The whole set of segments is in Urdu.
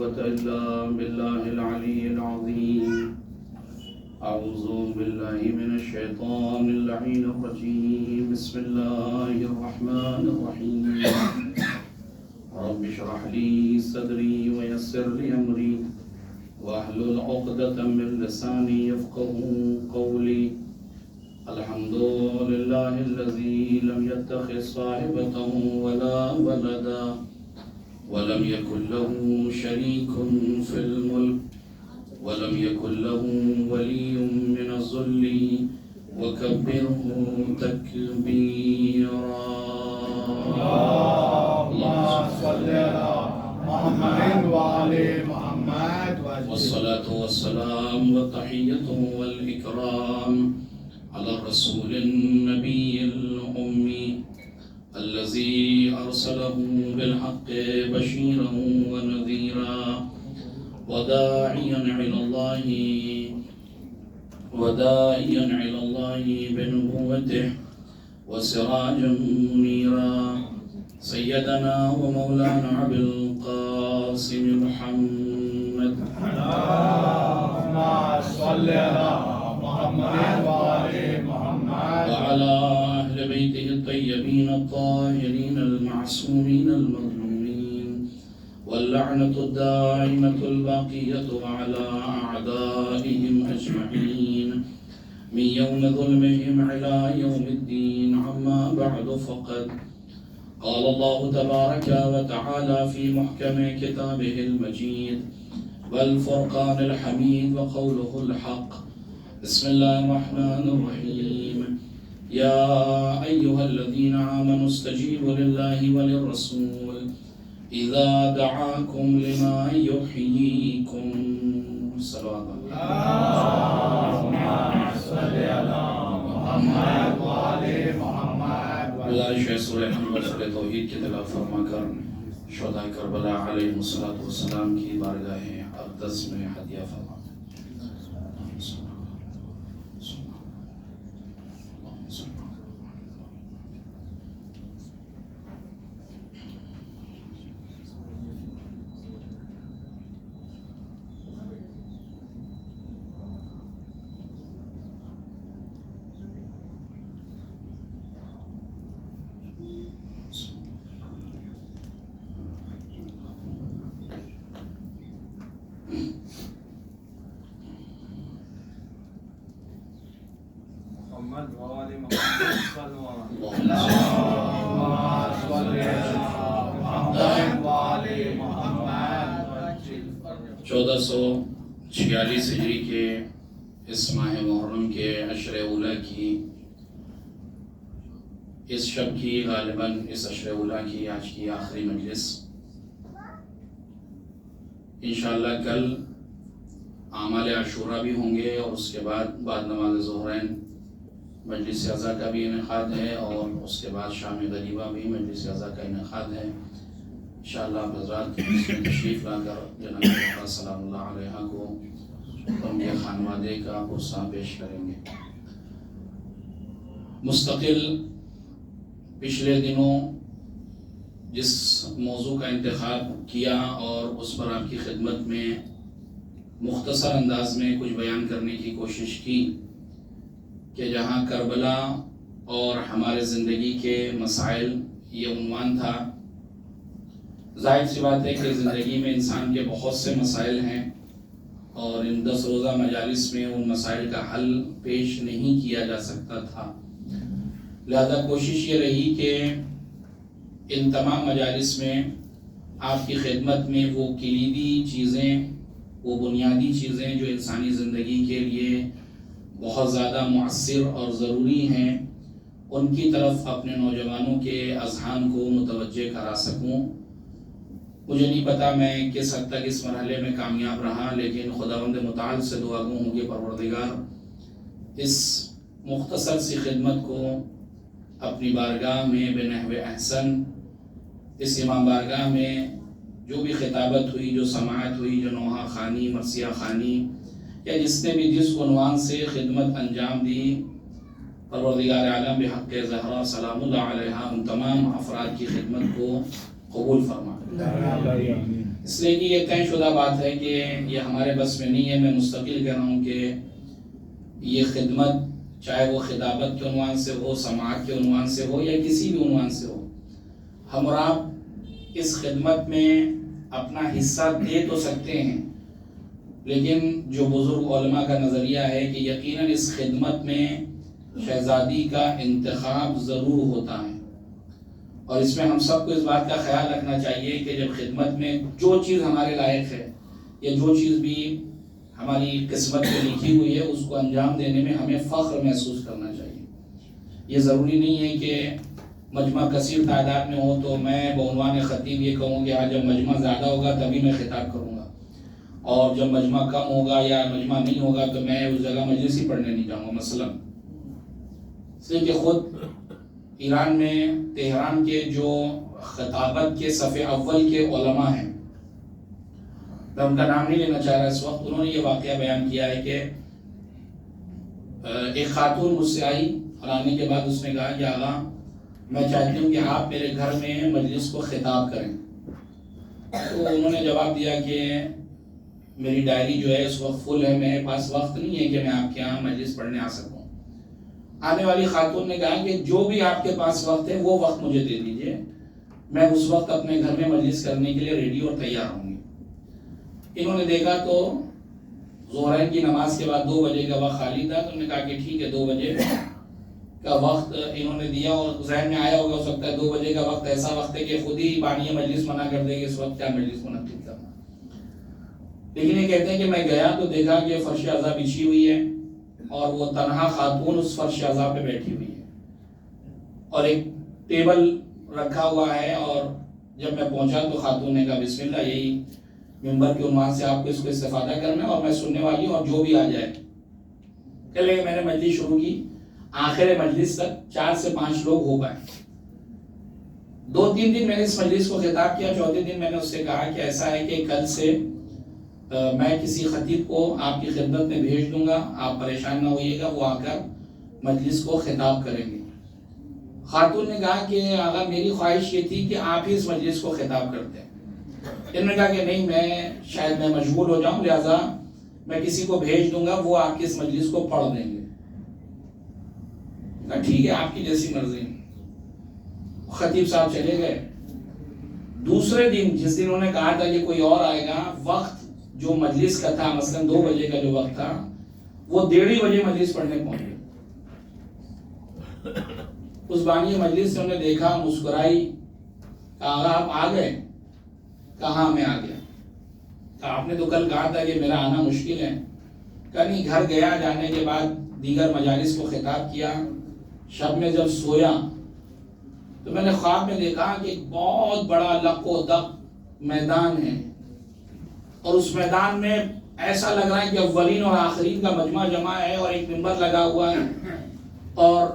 قوة إلا بالله العلي العظيم. أعوذ بالله من الشيطان اللعين الرجيم. بسم الله الرحمن الرحيم. رب اشرح لي صدري ويسر لي أمري واحلل عقدة من لساني يفقهوا قولي. الحمد لله الذي لم يتخذ صاحبة ولا ولدا ولم يكن له شريك في الملك ولم يكن له ولي من الذل وكبره تكبيرا. اللهم صل على محمد وعلى محمد. والصلاة والسلام والتحية والإكرام على الرسول النبي الأمي الذي أرسله بالحق بشيرا ونذيرا وداعيا إلى الله بنبوته وسراجا منيرا. سيدنا ومولانا أبي القاسم محمد. اللهم صل على محمد وعلى محمد وعلى أهل بيته الطيبين الطاهرين المعصومين المظلومين واللعنة الدائمة الباقية على أعدائهم أجمعين من يوم ظلمهم إلى يوم الدين. أما بعد فقد قال الله تبارك وتعالى في محكم كتابه المجيد والفرقان الحميد وقوله الحق. بسم الله الرحمن الرحيم. يا أيها الذين آمنوا استجيبوا لله وللرسول إذا دعاكم لما يحييكم. صلوات الله. اللهم صل على محمد وعلى محمد. گزارش ہے سورہ حمد سورہ توحید کی تلاوت فرما کر شہدائے کربلا علیہم الصلوۃ والسلام کی بارگاہ اقدس میں ہدیہ فرما. محمد وعلى محمد صلوا على محمد وعلى محمد. 1446 ہجری کے اس ماہ محرم کے عشر اولا کی اس شب کی غالباً اس عشر اولا کی آج کی آخری مجلس. انشاءاللہ کل اعمال عاشورہ بھی ہوں گے اور اس کے بعد نماز ظہرین مجلس عزا کا بھی انعقاد ہے اور اس کے بعد شام غریبہ بھی مجلس عزا کا انعقاد ہے. انشاءاللہ آپ حضرات اس میں تشریف لا کر جناب محمد سلام اللہ علیہ کو ان کے خانوادے کا غصہ پیش کریں گے. مستقل پچھلے دنوں جس موضوع کا انتخاب کیا اور اس پر آپ کی خدمت میں مختصر انداز میں کچھ بیان کرنے کی کوشش کی کہ جہاں کربلا اور ہمارے زندگی کے مسائل یہ عنوان تھا. ظاہر سی بات ہے کہ زندگی میں انسان کے بہت سے مسائل ہیں اور ان 10 روزہ مجالس میں ان مسائل کا حل پیش نہیں کیا جا سکتا تھا. لہذا کوشش یہ رہی کہ ان تمام مجالس میں آپ کی خدمت میں وہ کلیدی چیزیں، وہ بنیادی چیزیں جو انسانی زندگی کے لیے بہت زیادہ مؤثر اور ضروری ہیں، ان کی طرف اپنے نوجوانوں کے اذہان کو متوجہ کرا سکوں. مجھے نہیں پتا میں کس حد تک اس مرحلے میں کامیاب رہا، لیکن خداوند متعال سے دعا گو ہوں کہ پروردگار اس مختصر سی خدمت کو اپنی بارگاہ میں بنحو احسن، اس امام بارگاہ میں جو بھی خطابت ہوئی، جو سماعت ہوئی، جو نوحہ خوانی، مرثیہ خوانی یا جس نے بھی جس عنوان سے خدمت انجام دی، پروردگار عالم بحق زہرا سلام اللہ علیہ ان تمام افراد کی خدمت کو قبول فرما. اس لیے کہ یہ طے شدہ بات ہے کہ یہ ہمارے بس میں نہیں ہے. میں مستقل کہہ رہا ہوں کہ یہ خدمت چاہے وہ خطابت کے عنوان سے ہو، سماعت کے عنوان سے ہو، یا کسی بھی عنوان سے ہو، ہم اور آپ اس خدمت میں اپنا حصہ دے تو سکتے ہیں، لیکن جو بزرگ علماء کا نظریہ ہے کہ یقیناً اس خدمت میں شہزادی کا انتخاب ضرور ہوتا ہے. اور اس میں ہم سب کو اس بات کا خیال رکھنا چاہیے کہ جب خدمت میں جو چیز ہمارے لائق ہے یا جو چیز بھی ہماری قسمت میں لکھی ہوئی ہے اس کو انجام دینے میں ہمیں فخر محسوس کرنا چاہیے. یہ ضروری نہیں ہے کہ مجمع کثیر تعداد میں ہو تو میں بعنوان خطیب یہ کہوں کہ آج جب مجمع زیادہ ہوگا تبھی میں خطاب کروں گا، اور جب مجمع کم ہوگا یا مجمع نہیں ہوگا تو میں اس جگہ مجلس ہی پڑھنے نہیں جاؤں گا. مثلا اس لیے کہ خود ایران میں تہران کے جو خطابت کے صف اول کے علماء ہیں، میں ان کا نام نہیں لینا چاہ رہا اس وقت، انہوں نے یہ واقعہ بیان کیا ہے کہ ایک خاتون مجھ سے آئی اور آنے کے بعد اس نے کہا کہ آغا میں چاہتی ہوں کہ آپ میرے گھر میں مجلس کو خطاب کریں. تو انہوں نے جواب دیا کہ میری ڈائری جو ہے اس وقت فل ہے، میرے پاس وقت نہیں ہے کہ میں آپ کے یہاں مجلس پڑھنے آ سکوں. آنے والی خاتون نے کہا کہ جو بھی آپ کے پاس وقت ہے وہ وقت مجھے دے دیجئے، میں اس وقت اپنے گھر میں مجلس کرنے کے لیے ریڈی اور تیار ہوں گی. انہوں نے دیکھا تو ظہرین کی نماز کے بعد 2 بجے کا وقت خالی تھا، تو انہوں نے کہا کہ ٹھیک ہے 2 بجے کا وقت انہوں نے دیا. اور ذہن میں آیا ہوگا ہو سکتا ہے 2 بجے کا وقت ایسا وقت ہے کہ خود ہی بانی مجلس منع کر دے گی اس وقت کیا مجلس منعقد کرنا. لیکن یہ کہتے ہیں کہ میں گیا تو دیکھا کہ فرش عزا بچھی ہوئی ہے اور وہ تنہا خاتون اس فرش عزا پہ بیٹھی ہوئی ہے اور ایک ٹیبل رکھا ہوا ہے. اور جب میں پہنچا تو خاتون نے کہا بسم اللہ، یہی ممبر کے عنوان سے آپ کو اس کو استفادہ کرنا ہے اور میں سننے والی ہوں اور جو بھی آ جائے. چلے میں نے مجلس شروع کی. آخر مجلس تک 4 سے 5 لوگ ہو پائے. 2-3 دن میں نے اس مجلس کو خطاب کیا. چوتھے دن میں نے اس سے کہا کہ ایسا ہے کہ کل سے میں کسی خطیب کو آپ کی خدمت میں بھیج دوں گا، آپ پریشان نہ ہوئیے گا، وہ آ کر مجلس کو خطاب کریں گے. خاتون نے کہا کہ آقا میری خواہش یہ تھی کہ آپ ہی اس مجلس کو خطاب کرتے ہیں. انہوں نے کہا کہ نہیں، میں شاید میں مشغول ہو جاؤں، لہذا میں کسی کو بھیج دوں گا، وہ آپ کی اس مجلس کو پڑھ دیں گے. کہا ٹھیک ہے آپ کی جیسی مرضی. خطیب صاحب چلے گئے. دوسرے دن جس دن انہوں نے کہا تھا کہ کوئی اور آئے گا، وقت جو مجلس کا تھا مثلا 2 بجے کا جو وقت تھا وہ 1:30 بجے مجلس پڑھنے پہنچے. اس بانی مجلس سے انہوں نے دیکھا، مسکرائی، کہا آپ آ گئے؟ کہاں میں آ گیا. کہا آپ نے تو کل کہا تھا کہ میرا آنا مشکل ہے. کہا نہیں، گھر گیا، جانے کے بعد دیگر مجالس کو خطاب کیا. شب میں جب سویا تو میں نے خواب میں دیکھا کہ ایک بہت بڑا لق و دق میدان ہے اور اس میدان میں ایسا لگ رہا ہے کہ اولین اور آخرین کا مجمع جمع ہے اور ایک منبر لگا ہوا ہے اور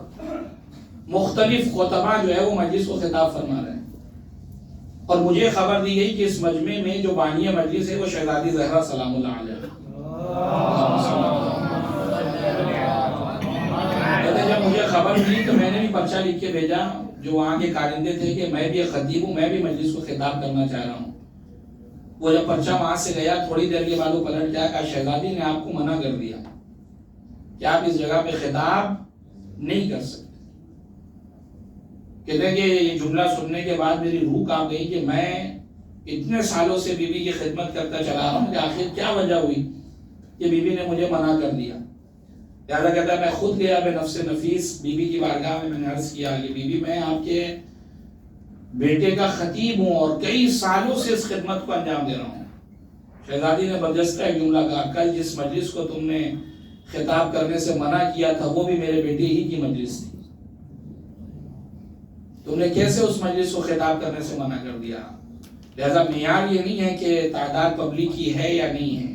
مختلف خطباء جو ہے وہ مجلس کو خطاب فرما رہے ہیں. اور مجھے خبر دی گئی کہ اس مجمع میں جو بانی مجلس ہے وہ شہزادی زہرا سلام اللہ علیہ. جب مجھے خبر ملی تو میں نے بھی پرچہ لکھ کے بھیجا جو وہاں کے کارندے تھے کہ میں بھی ایک خطیب ہوں، میں بھی مجلس کو خطاب کرنا چاہ رہا ہوں. وہ جب پرچہ وہاں سے گیا تھوڑی دیر کے بعد وہ پلٹ گیا، کہا شہزادی نے آپ کو منع کر دیا کہ آپ اس جگہ پہ خطاب نہیں کر سکتے. کہتے ہیں کہ یہ جملہ سننے کے بعد میری روح کانپ گئی کہ میں اتنے سالوں سے بی بی کی خدمت کرتا چلا رہا ہوں کہ آخر کیا وجہ ہوئی کہ بی بی نے مجھے منع کر دیا. لہٰذا کہتا ہے میں خود گیا بے نفس نفیس بی بی کی بارگاہ میں نے عرض کیا کہ بی بی میں آپ کے بیٹے کا خطیب ہوں اور کئی سالوں سے اس خدمت کو انجام دے رہا ہوں. شہزادی نے برجستہ ایک جملہ کہا، کل جس مجلس کو تم نے خطاب کرنے سے منع کیا تھا وہ بھی میرے بیٹے ہی کی مجلس تھی، تم نے کیسے اس مجلس کو خطاب کرنے سے منع کر دیا. لہذا معیار یہ نہیں ہے کہ تعداد پبلک کی ہے یا نہیں ہے،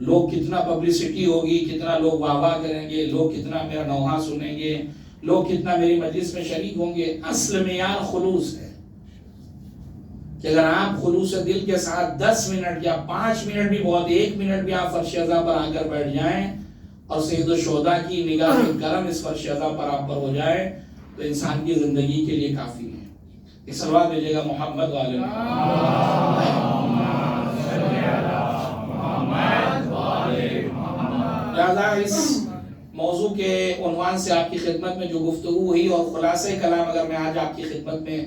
لوگ کتنا پبلسٹی ہوگی، کتنا لوگ واہ واہ کریں گے، لوگ کتنا میرا نوحہ سنیں گے، لوگ کتنا میری مجلس میں شریک ہوں گے. اصل معیار خلوص ہے کہ اگر آپ خلوص دل کے ساتھ 10 منٹ یا 5 منٹ بھی بہت، 1 منٹ بھی آپ فرش عزا پر آ کر بیٹھ جائیں اور سید الشہداء کی نگاہ کرم اس فرش عزا پر آپ پر ہو جائے تو انسان کی زندگی کے لیے کافی ہے. ایک صلوات بھیجیے گا محمد والے میں. لہٰذا اس موضوع کے عنوان سے آپ کی خدمت میں جو گفتگو ہوئی اور خلاصہ کلام اگر میں آج آپ کی خدمت میں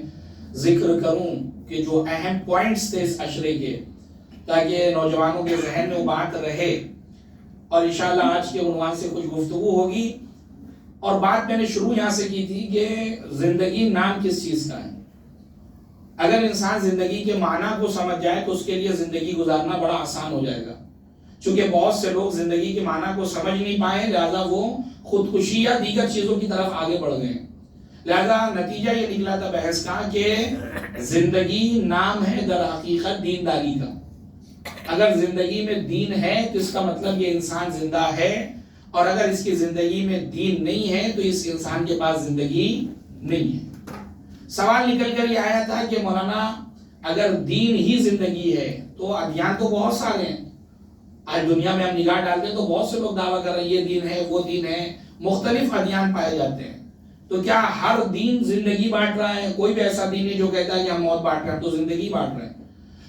ذکر کروں کہ جو اہم پوائنٹس تھے اس عشرے کے، تاکہ نوجوانوں کے ذہن میں وہ بات رہے، اور انشاءاللہ آج کے عنوان سے کچھ گفتگو ہوگی. اور بات میں نے شروع یہاں سے کی تھی کہ زندگی نام کس چیز کا ہے. اگر انسان زندگی کے معنی کو سمجھ جائے تو اس کے لیے زندگی گزارنا بڑا آسان ہو جائے گا. چونکہ بہت سے لوگ زندگی کے معنی کو سمجھ نہیں پائے، لہذا وہ خودکشی یا دیگر چیزوں کی طرف آگے بڑھ گئے. لہذا نتیجہ یہ نکلا تھا بحث کا کہ زندگی نام ہے در حقیقت دینداری کا. اگر زندگی میں دین ہے تو اس کا مطلب یہ انسان زندہ ہے، اور اگر اس کی زندگی میں دین نہیں ہے تو اس انسان کے پاس زندگی نہیں ہے. سوال نکل کر یہ آیا تھا کہ مولانا اگر دین ہی زندگی ہے تو ادیان تو بہت سارے ہیں. آج دنیا میں ہم نگاہ ڈالتے ہیں تو بہت سے لوگ دعویٰ کر رہے ہیں یہ دین ہے وہ دین ہے، مختلف ادیان پائے جاتے ہیں. تو کیا ہر دین زندگی بانٹ رہا ہے؟ کوئی بھی ایسا دین نہیں جو کہتا ہے کہ ہم موت بانٹ رہے ہیں، تو زندگی بانٹ رہے ہیں.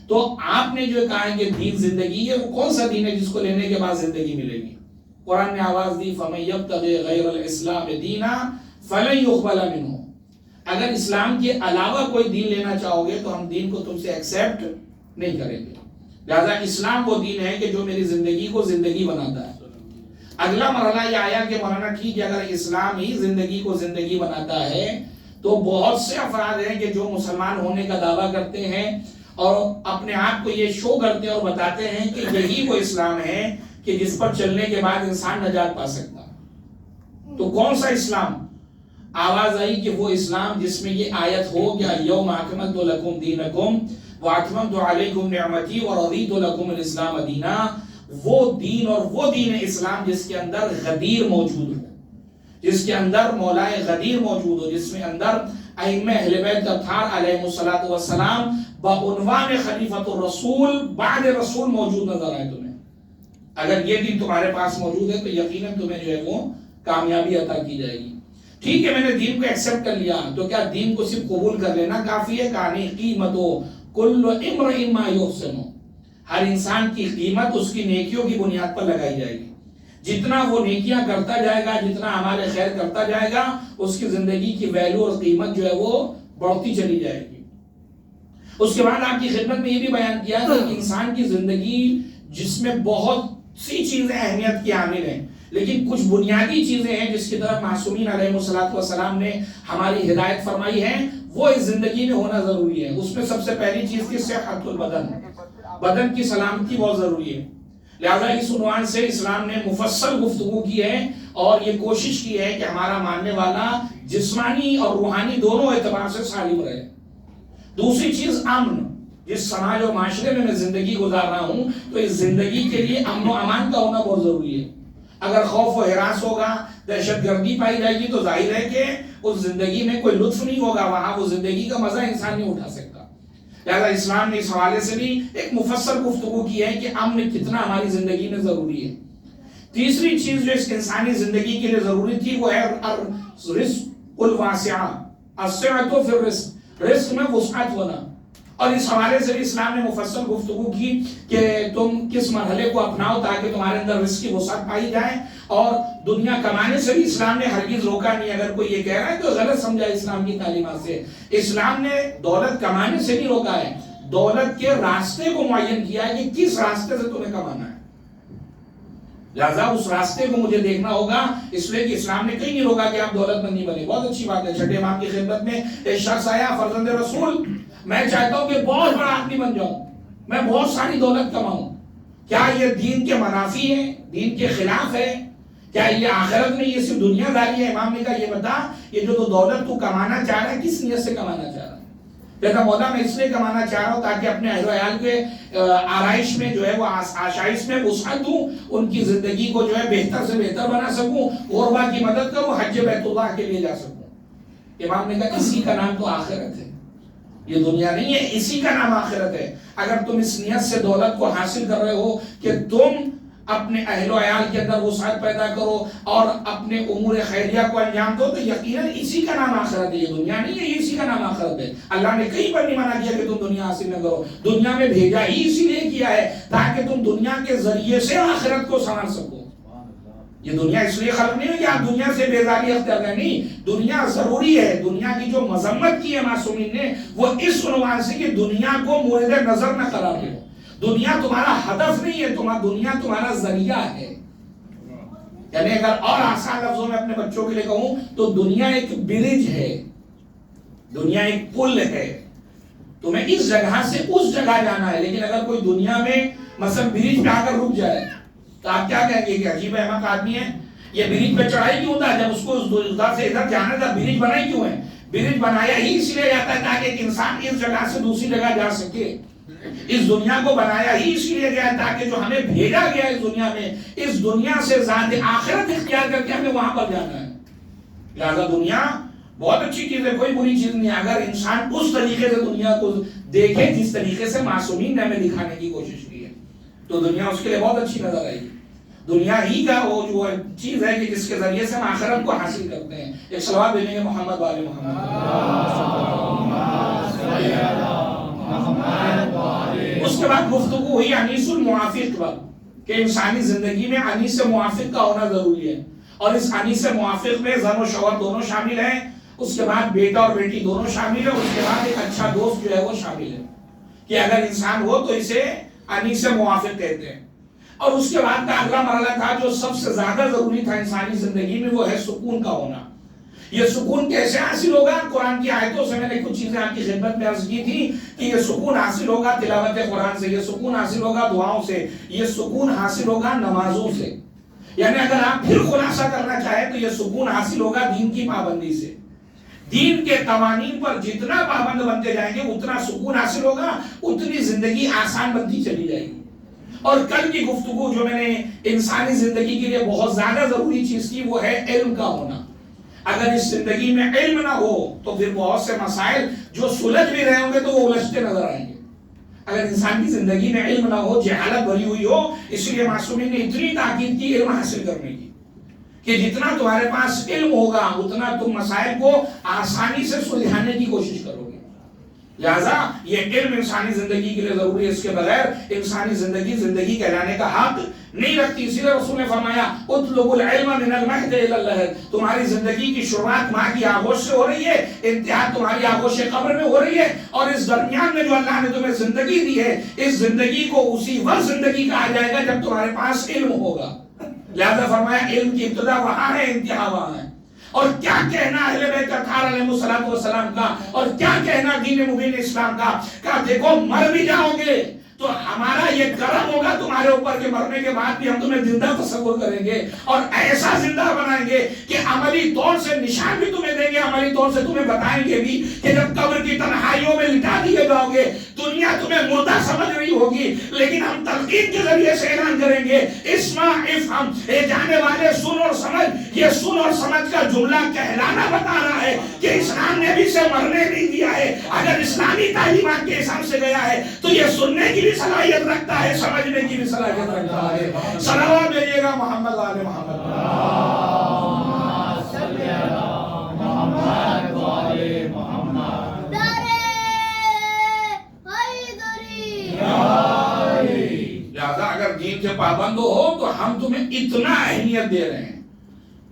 تو آپ نے جو کہا ہے کہ دین زندگی ہے، وہ کون سا دین ہے جس کو لینے کے بعد زندگی ملے گی؟ قرآن نے آواز دی فَمَن يَبْتَغِ غَيْرَ الْإِسْلَامِ دِينًا فَلَن يُقْبَلَ مِنْهُ. اگر اسلام کے علاوہ کوئی دین لینا چاہو گے تو ہم دین کو تم سے ایکسیپٹ نہیں کریں گے. لہذا اسلام وہ دین ہے کہ جو میری زندگی کو زندگی بناتا ہے. اگلا مرحلہ یہ آیا کہ مولانا ٹھیک ہے اگر اسلام ہی زندگی کو زندگی بناتا ہے تو بہت سے افراد ہیں کہ جو مسلمان ہونے کا دعویٰ کرتے ہیں اور اپنے آپ کو یہ شو کرتے ہیں اور بتاتے ہیں کہ یہی وہ اسلام ہے کہ جس پر چلنے کے بعد انسان نجات پا سکتا. تو کون سا اسلام؟ آواز آئی کہ وہ اسلام جس میں یہ آیت ہو گیا یوم اکملت لکم دینکم واتممت علیکم نعمتی ورضیت لکم الاسلام دینا. وہ دین اور وہ دین اسلام جس کے اندر غدیر موجود ہو، جس کے اندر مولائے غدیر موجود ہو، جس میں اندر ائمہ اہل بیت اطہار علیہ الصلوۃ والسلام بعنوان خلیفۃ الرسول بعد رسول موجود نظر آئے تمہیں. اگر یہ دین تمہارے پاس موجود ہے تو یقیناً تمہیں جو ہے وہ کامیابی عطا کی جائے گی. ٹھیک ہے میں نے دین کو ایکسپٹ کر لیا، تو کیا دین کو صرف قبول کر لینا کافی ہے؟ کہانی قیمت کل امرئ ما یحسن. ہر انسان کی قیمت اس کی نیکیوں کی بنیاد پر لگائی جائے گی. جتنا وہ نیکیاں کرتا جائے گا، جتنا ہمارے خیر کرتا جائے گا، اس کی زندگی کی ویلیو اور قیمت جو ہے وہ بڑھتی چلی جائے گی. اس کے بعد آپ کی خدمت میں یہ بھی بیان کیا کہ انسان کی زندگی جس میں بہت سی چیزیں اہمیت کی حامل ہیں، لیکن کچھ بنیادی چیزیں ہیں جس کی طرف معصومین علیہ الصلوۃ والسلام نے ہماری ہدایت فرمائی ہے، وہ اس زندگی میں ہونا ضروری ہے. اس میں سب سے پہلی چیز کی صحت البدن، بدن کی سلامتی بہت ضروری ہے. لہذا اس عنوان سے اسلام نے مفصل گفتگو کی ہے اور یہ کوشش کی ہے کہ ہمارا ماننے والا جسمانی اور روحانی دونوں اعتبار سے سالم رہے. دوسری چیز امن. جس سماج اور معاشرے میں زندگی گزار رہا ہوں تو اس زندگی کے لیے امن و امان کا ہونا بہت ضروری ہے. اگر خوف و ہراس ہوگا، دہشت گردی پائی جائے گی تو ظاہر ہے کہ اس زندگی میں کوئی لطف نہیں ہوگا، وہاں وہ زندگی کا مزہ انسان نہیں اٹھا سکتا. لہذا اسلام نے اس حوالے سے بھی ایک مفصل گفتگو کی ہے کہ امن کتنا ہماری زندگی میں ضروری ہے. تیسری چیز جو اس انسانی زندگی کے لیے ضروری تھی وہ ہے الرزق الواسع، السعۃ فی الرزق، رزق میں وسعت ہونا. اور اس حوالے سے بھی اسلام نے مفصل گفتگو کی کہ تم کس مرحلے کو اپناؤ تاکہ تمہارے اندر رزق کی وسعت پائی جائے. اور دنیا کمانے سے بھی اسلام نے ہرگز روکا نہیں. اگر کوئی یہ کہہ رہا ہے تو غلط سمجھا اسلام کی تعلیمات سے. اسلام نے دولت کمانے سے نہیں روکا ہے، دولت کے راستے کو معین کیا ہے کہ کس راستے سے تمہیں کمانا ہے. لہذا اس راستے کو مجھے دیکھنا ہوگا، اس لیے کہ اسلام نے کہیں نہیں روکا کہ آپ دولت مند نہیں بنے. بہت اچھی بات ہے. چھٹے امام کی خدمت میں ایک شخص آیا، فرزند رسول میں چاہتا ہوں کہ بہت بڑا آدمی بن جاؤں، میں بہت ساری دولت کماؤں. کیا یہ دین کے منافی ہے، دین کے خلاف ہے؟ کیا یہ آخرت میں یہ صرف دنیا داری ہے؟ امام نے کہا یہ بتا، یہ جو دولت تو کمانا چاہ رہا ہے کس نیت سے کمانا چاہ رہا ہے؟ کہتا مولا میں اس لیے کمانا چاہ رہا ہوں تاکہ اپنے اہل و عیال کے آرائش میں جو ہے وہ آشائش میں وسعت دوں، ان کی زندگی کو جو ہے بہتر سے بہتر بنا سکوں، غربا کی مدد کروں، حج بیت اللہ کے لیے جا سکوں. امام نے کہا اسی کا نام تو آخرت ہے، یہ دنیا نہیں ہے، اسی کا نام آخرت ہے. اگر تم اس نیت سے دولت کو حاصل کر رہے ہو کہ تم اپنے اہل و عیال کے اندر وسعت پیدا کرو اور اپنے امور خیریہ کو انجام دو، تو یقیناً اسی کا نام آخرت ہے، یہ دنیا نہیں ہے، یہ اسی کا نام آخرت ہے۔ اللہ نے کئی بار نہیں منع کیا کہ تم دنیا حاصل نہ کرو، دنیا میں بھیجا ہی اسی لیے کیا ہے تاکہ تم دنیا کے ذریعے سے آخرت کو سنوار سکو۔ یہ دنیا اس لیے خلق نہیں ہے کہ آپ دنیا سے بیزاری اختیار کریں، نہیں، دنیا ضروری ہے۔ دنیا کی جو مذمت کی ہے معصومین نے وہ اس عنوان سے کہ دنیا کو مورد نظر نہ قرار دو۔ دنیا تمہارا ہدف نہیں ہے، دنیا تمہارا ذریعہ ہے۔ یعنی اگر اور آسان لفظوں میں اپنے بچوں کے لیے کہوں تو دنیا ایک برج ہے، دنیا ایک پل ہے، تمہیں اس جگہ سے اس جگہ جانا ہے۔ لیکن اگر کوئی دنیا میں مثلا برج پہ آ کر رک جائے تو آپ کیا کہیں گے کہ عجیب احمق آدمی ہے، یہ برج پہ چڑھائی کیوں تھا جب اس کو ادھر سے ادھر جانا تھا؟ برج بنائی کیوں ہے؟ برج بنایا ہی اس لیے جاتا ہے تاکہ ایک انسان اس جگہ سے دوسری جگہ جا سکے۔ اس دنیا کو بنایا ہی اس لیے گیا تاکہ جو ہمیں بھیجا گیا اس دنیا میں، اس دنیا سے ذات آخرت اختیار کر کے ہمیں وہاں پر جانا ہے۔ لہذا دنیا بہت اچھی چیز ہے، کوئی بری چیز نہیں ہے اگر انسان اس طریقے سے دنیا کو دیکھے جس طریقے سے معصومین نے ہمیں دکھانے کی کوشش کی ہے، تو دنیا اس کے لیے بہت اچھی نظر آئے گی۔ دنیا ہی کا وہ جو چیز ہے کہ جس کے ذریعے سے ہم آخرت کو حاصل کرتے ہیں۔ ایک صلوات بھیجیں گے محمد والے محمد۔ اس کے بعد گفتگو ہوئی انیس الموافق پر، کہ انسانی زندگی میں انیس موافق کا ہونا ضروری ہے، اور اس انیس موافق میں زن و شوہر دونوں شامل ہیں، اس کے بعد بیٹا اور بیٹی دونوں شامل ہیں، اس کے بعد ایک اچھا دوست جو ہے وہ شامل ہے، کہ اگر انسان ہو تو اسے انیس موافق کہتے ہیں۔ اور اس کے بعد کا اگلا مرحلہ تھا جو سب سے زیادہ ضروری تھا انسانی زندگی میں، وہ ہے سکون کا ہونا۔ یہ سکون کیسے حاصل ہوگا؟ قرآن کی آیتوں سے میں نے کچھ چیزیں آپ کی خدمت میں عرض کی تھی کہ یہ سکون حاصل ہوگا تلاوت قرآن سے، یہ سکون حاصل ہوگا دعاؤں سے، یہ سکون حاصل ہوگا نمازوں سے۔ یعنی اگر آپ پھر خلاصہ کرنا چاہیں تو یہ سکون حاصل ہوگا دین کی پابندی سے۔ دین کے قوانین پر جتنا پابند بنتے جائیں گے اتنا سکون حاصل ہوگا، اتنی زندگی آسان بنتی چلی جائے گی۔ اور کل کی گفتگو جو میں نے انسانی زندگی کے لیے بہت زیادہ ضروری چیز کی وہ ہے علم کا ہونا۔ اگر اس زندگی میں علم نہ ہو تو پھر بہت سے مسائل جو سلجھ بھی رہے ہوں گے تو وہ الجھتے نظر آئیں گے۔ اگر انسان کی زندگی میں علم نہ ہو، جہالت بھری ہوئی ہو، اس لیے معصومین نے اتنی تاکید کی علم حاصل کرنے کی کہ جتنا تمہارے پاس علم ہوگا اتنا تم مسائل کو آسانی سے سلجھانے کی کوشش کرو گے۔ لہذا یہ علم انسانی زندگی کے لیے ضروری ہے، اس کے بغیر انسانی زندگی کہلانے کا حق نہیں رکھتی۔ اسی لیے رسول نے فرمایا اطلبوا العلم من المهد الى اللحد، تمہاری زندگی کی شروعات ماں کی آغوش سے ہو رہی ہے، انتہا تمہاری آغوش قبر میں ہو رہی ہے، اور اس درمیان میں جو اللہ نے تمہیں زندگی دی ہے اس زندگی کو اسی وقت زندگی کہا جائے گا جب تمہارے پاس علم ہوگا۔ لہذا فرمایا علم کی ابتدا وہاں ہے، انتہا وہاں ہے۔ اور کیا کہنا اہل بیت اطہار علیہ السلام کا، اور کیا کہنا دین مبین اسلام کا، کہا دیکھو مر بھی جاؤ گے تو ہمارا یہ کرم ہوگا تمہارے اوپر کہ مرنے کے بعد بھی ہم تمہیں زندہ تصور کریں گے، اور ایسا زندہ بنائیں گے کہ عملی طور سے نشان بھی تمہیں دیں گے، عملی طور سے تمہیں بتائیں گے بھی کہ جب قبر کی تنہائیوں میں لٹا دیے جاؤ گے دنیا تمہیں مردہ سمجھ رہی ہوگی، لیکن ہم تلقین کے ذریعے سے اعلان کریں گے اسمع افہم، اے جانے والے سن اور سمجھ۔ یہ سن اور سمجھ کا جملہ کہلانا بتا رہا ہے کہ اسلام نے بھی سے مرنے نہیں دیا ہے۔ اگر اسلامی تعلیمات کے حساب سے گیا ہے تو یہ سننے کی بھی صلاحیت رکھتا ہے، سمجھنے کی بھی صلاحیت رکھتا ہے۔ صلوات بھیجیے گا محمد والے محمد۔ لہذا اگر دین کے پابند ہو تو ہم تمہیں اتنا اہمیت دے رہے ہیں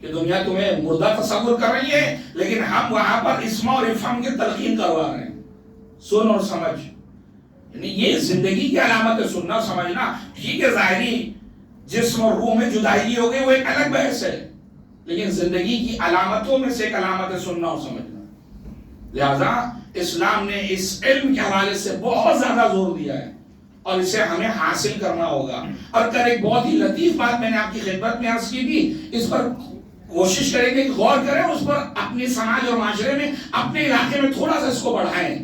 کہ دنیا تمہیں مردہ تصور کر رہی ہے، لیکن ہم وہاں پر اسمع اور افہم کی تلقین کروا رہے ہیں، سن اور سمجھ۔ یعنی یہ زندگی کی علامت ہے سننا سمجھنا۔ ٹھیک ہے ظاہری جسم اور روح میں جدائی ہو گئی وہ ایک الگ بحث ہے، لیکن زندگی کی علامتوں میں سے ایک علامت ہے سننا اور سمجھنا۔ لہذا اسلام نے اس علم کے حوالے سے بہت زیادہ زور دیا ہے اور اسے ہمیں حاصل کرنا ہوگا۔ اور کل ایک بہت ہی لطیف بات میں نے آپ کی خدمت میں عرض کی تھی، اس پر کوشش کریں گے کہ غور کریں، اس پر اپنی سماج اور معاشرے میں اپنے علاقے میں تھوڑا سا اس کو بڑھائیں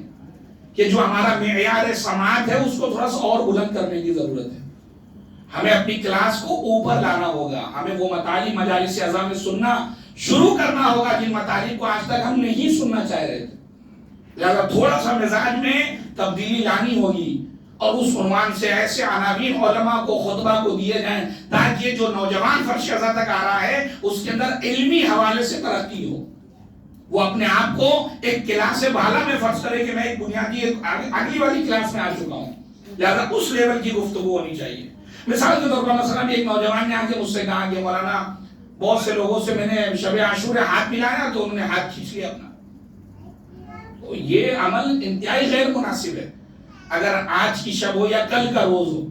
کہ جو ہمارا معیار سماعت ہے اس کو تھوڑا سا اور بلند کرنے کی ضرورت ہے۔ ہمیں اپنی کلاس کو اوپر لانا ہوگا، ہمیں وہ مطالب مجالس اعظام میں سننا شروع کرنا ہوگا جن مطالب کو آج تک ہم نہیں سننا چاہ رہے تھے۔ لہذا تھوڑا سا مزاج میں تبدیلی لانی ہوگی اور اس عنوان سے ایسے عناوین علماء کو خطبہ کو دیے جائیں تاکہ جو نوجوان فرش ازا تک آ رہا ہے اس کے اندر علمی حوالے سے ترقی ہو، وہ اپنے آپ کو ایک کلاس بالا میں فرض کرے کہ میں ایک بنیادی اگلی والی کلاس میں آ چکا ہوں، لہذا اس لیول کی گفتگو ہونی چاہیے۔ مثال کے طور پر مثلا ایک نوجوان نے آ کے مجھ سے کہا کہ مولانا بہت سے لوگوں سے میں نے شب عاشور ہاتھ ملایا تو انہوں نے ہاتھ کھینچ لیا اپنا، تو یہ عمل انتہائی غیر مناسب ہے۔ اگر آج کی شب ہو یا کل کا روز ہو،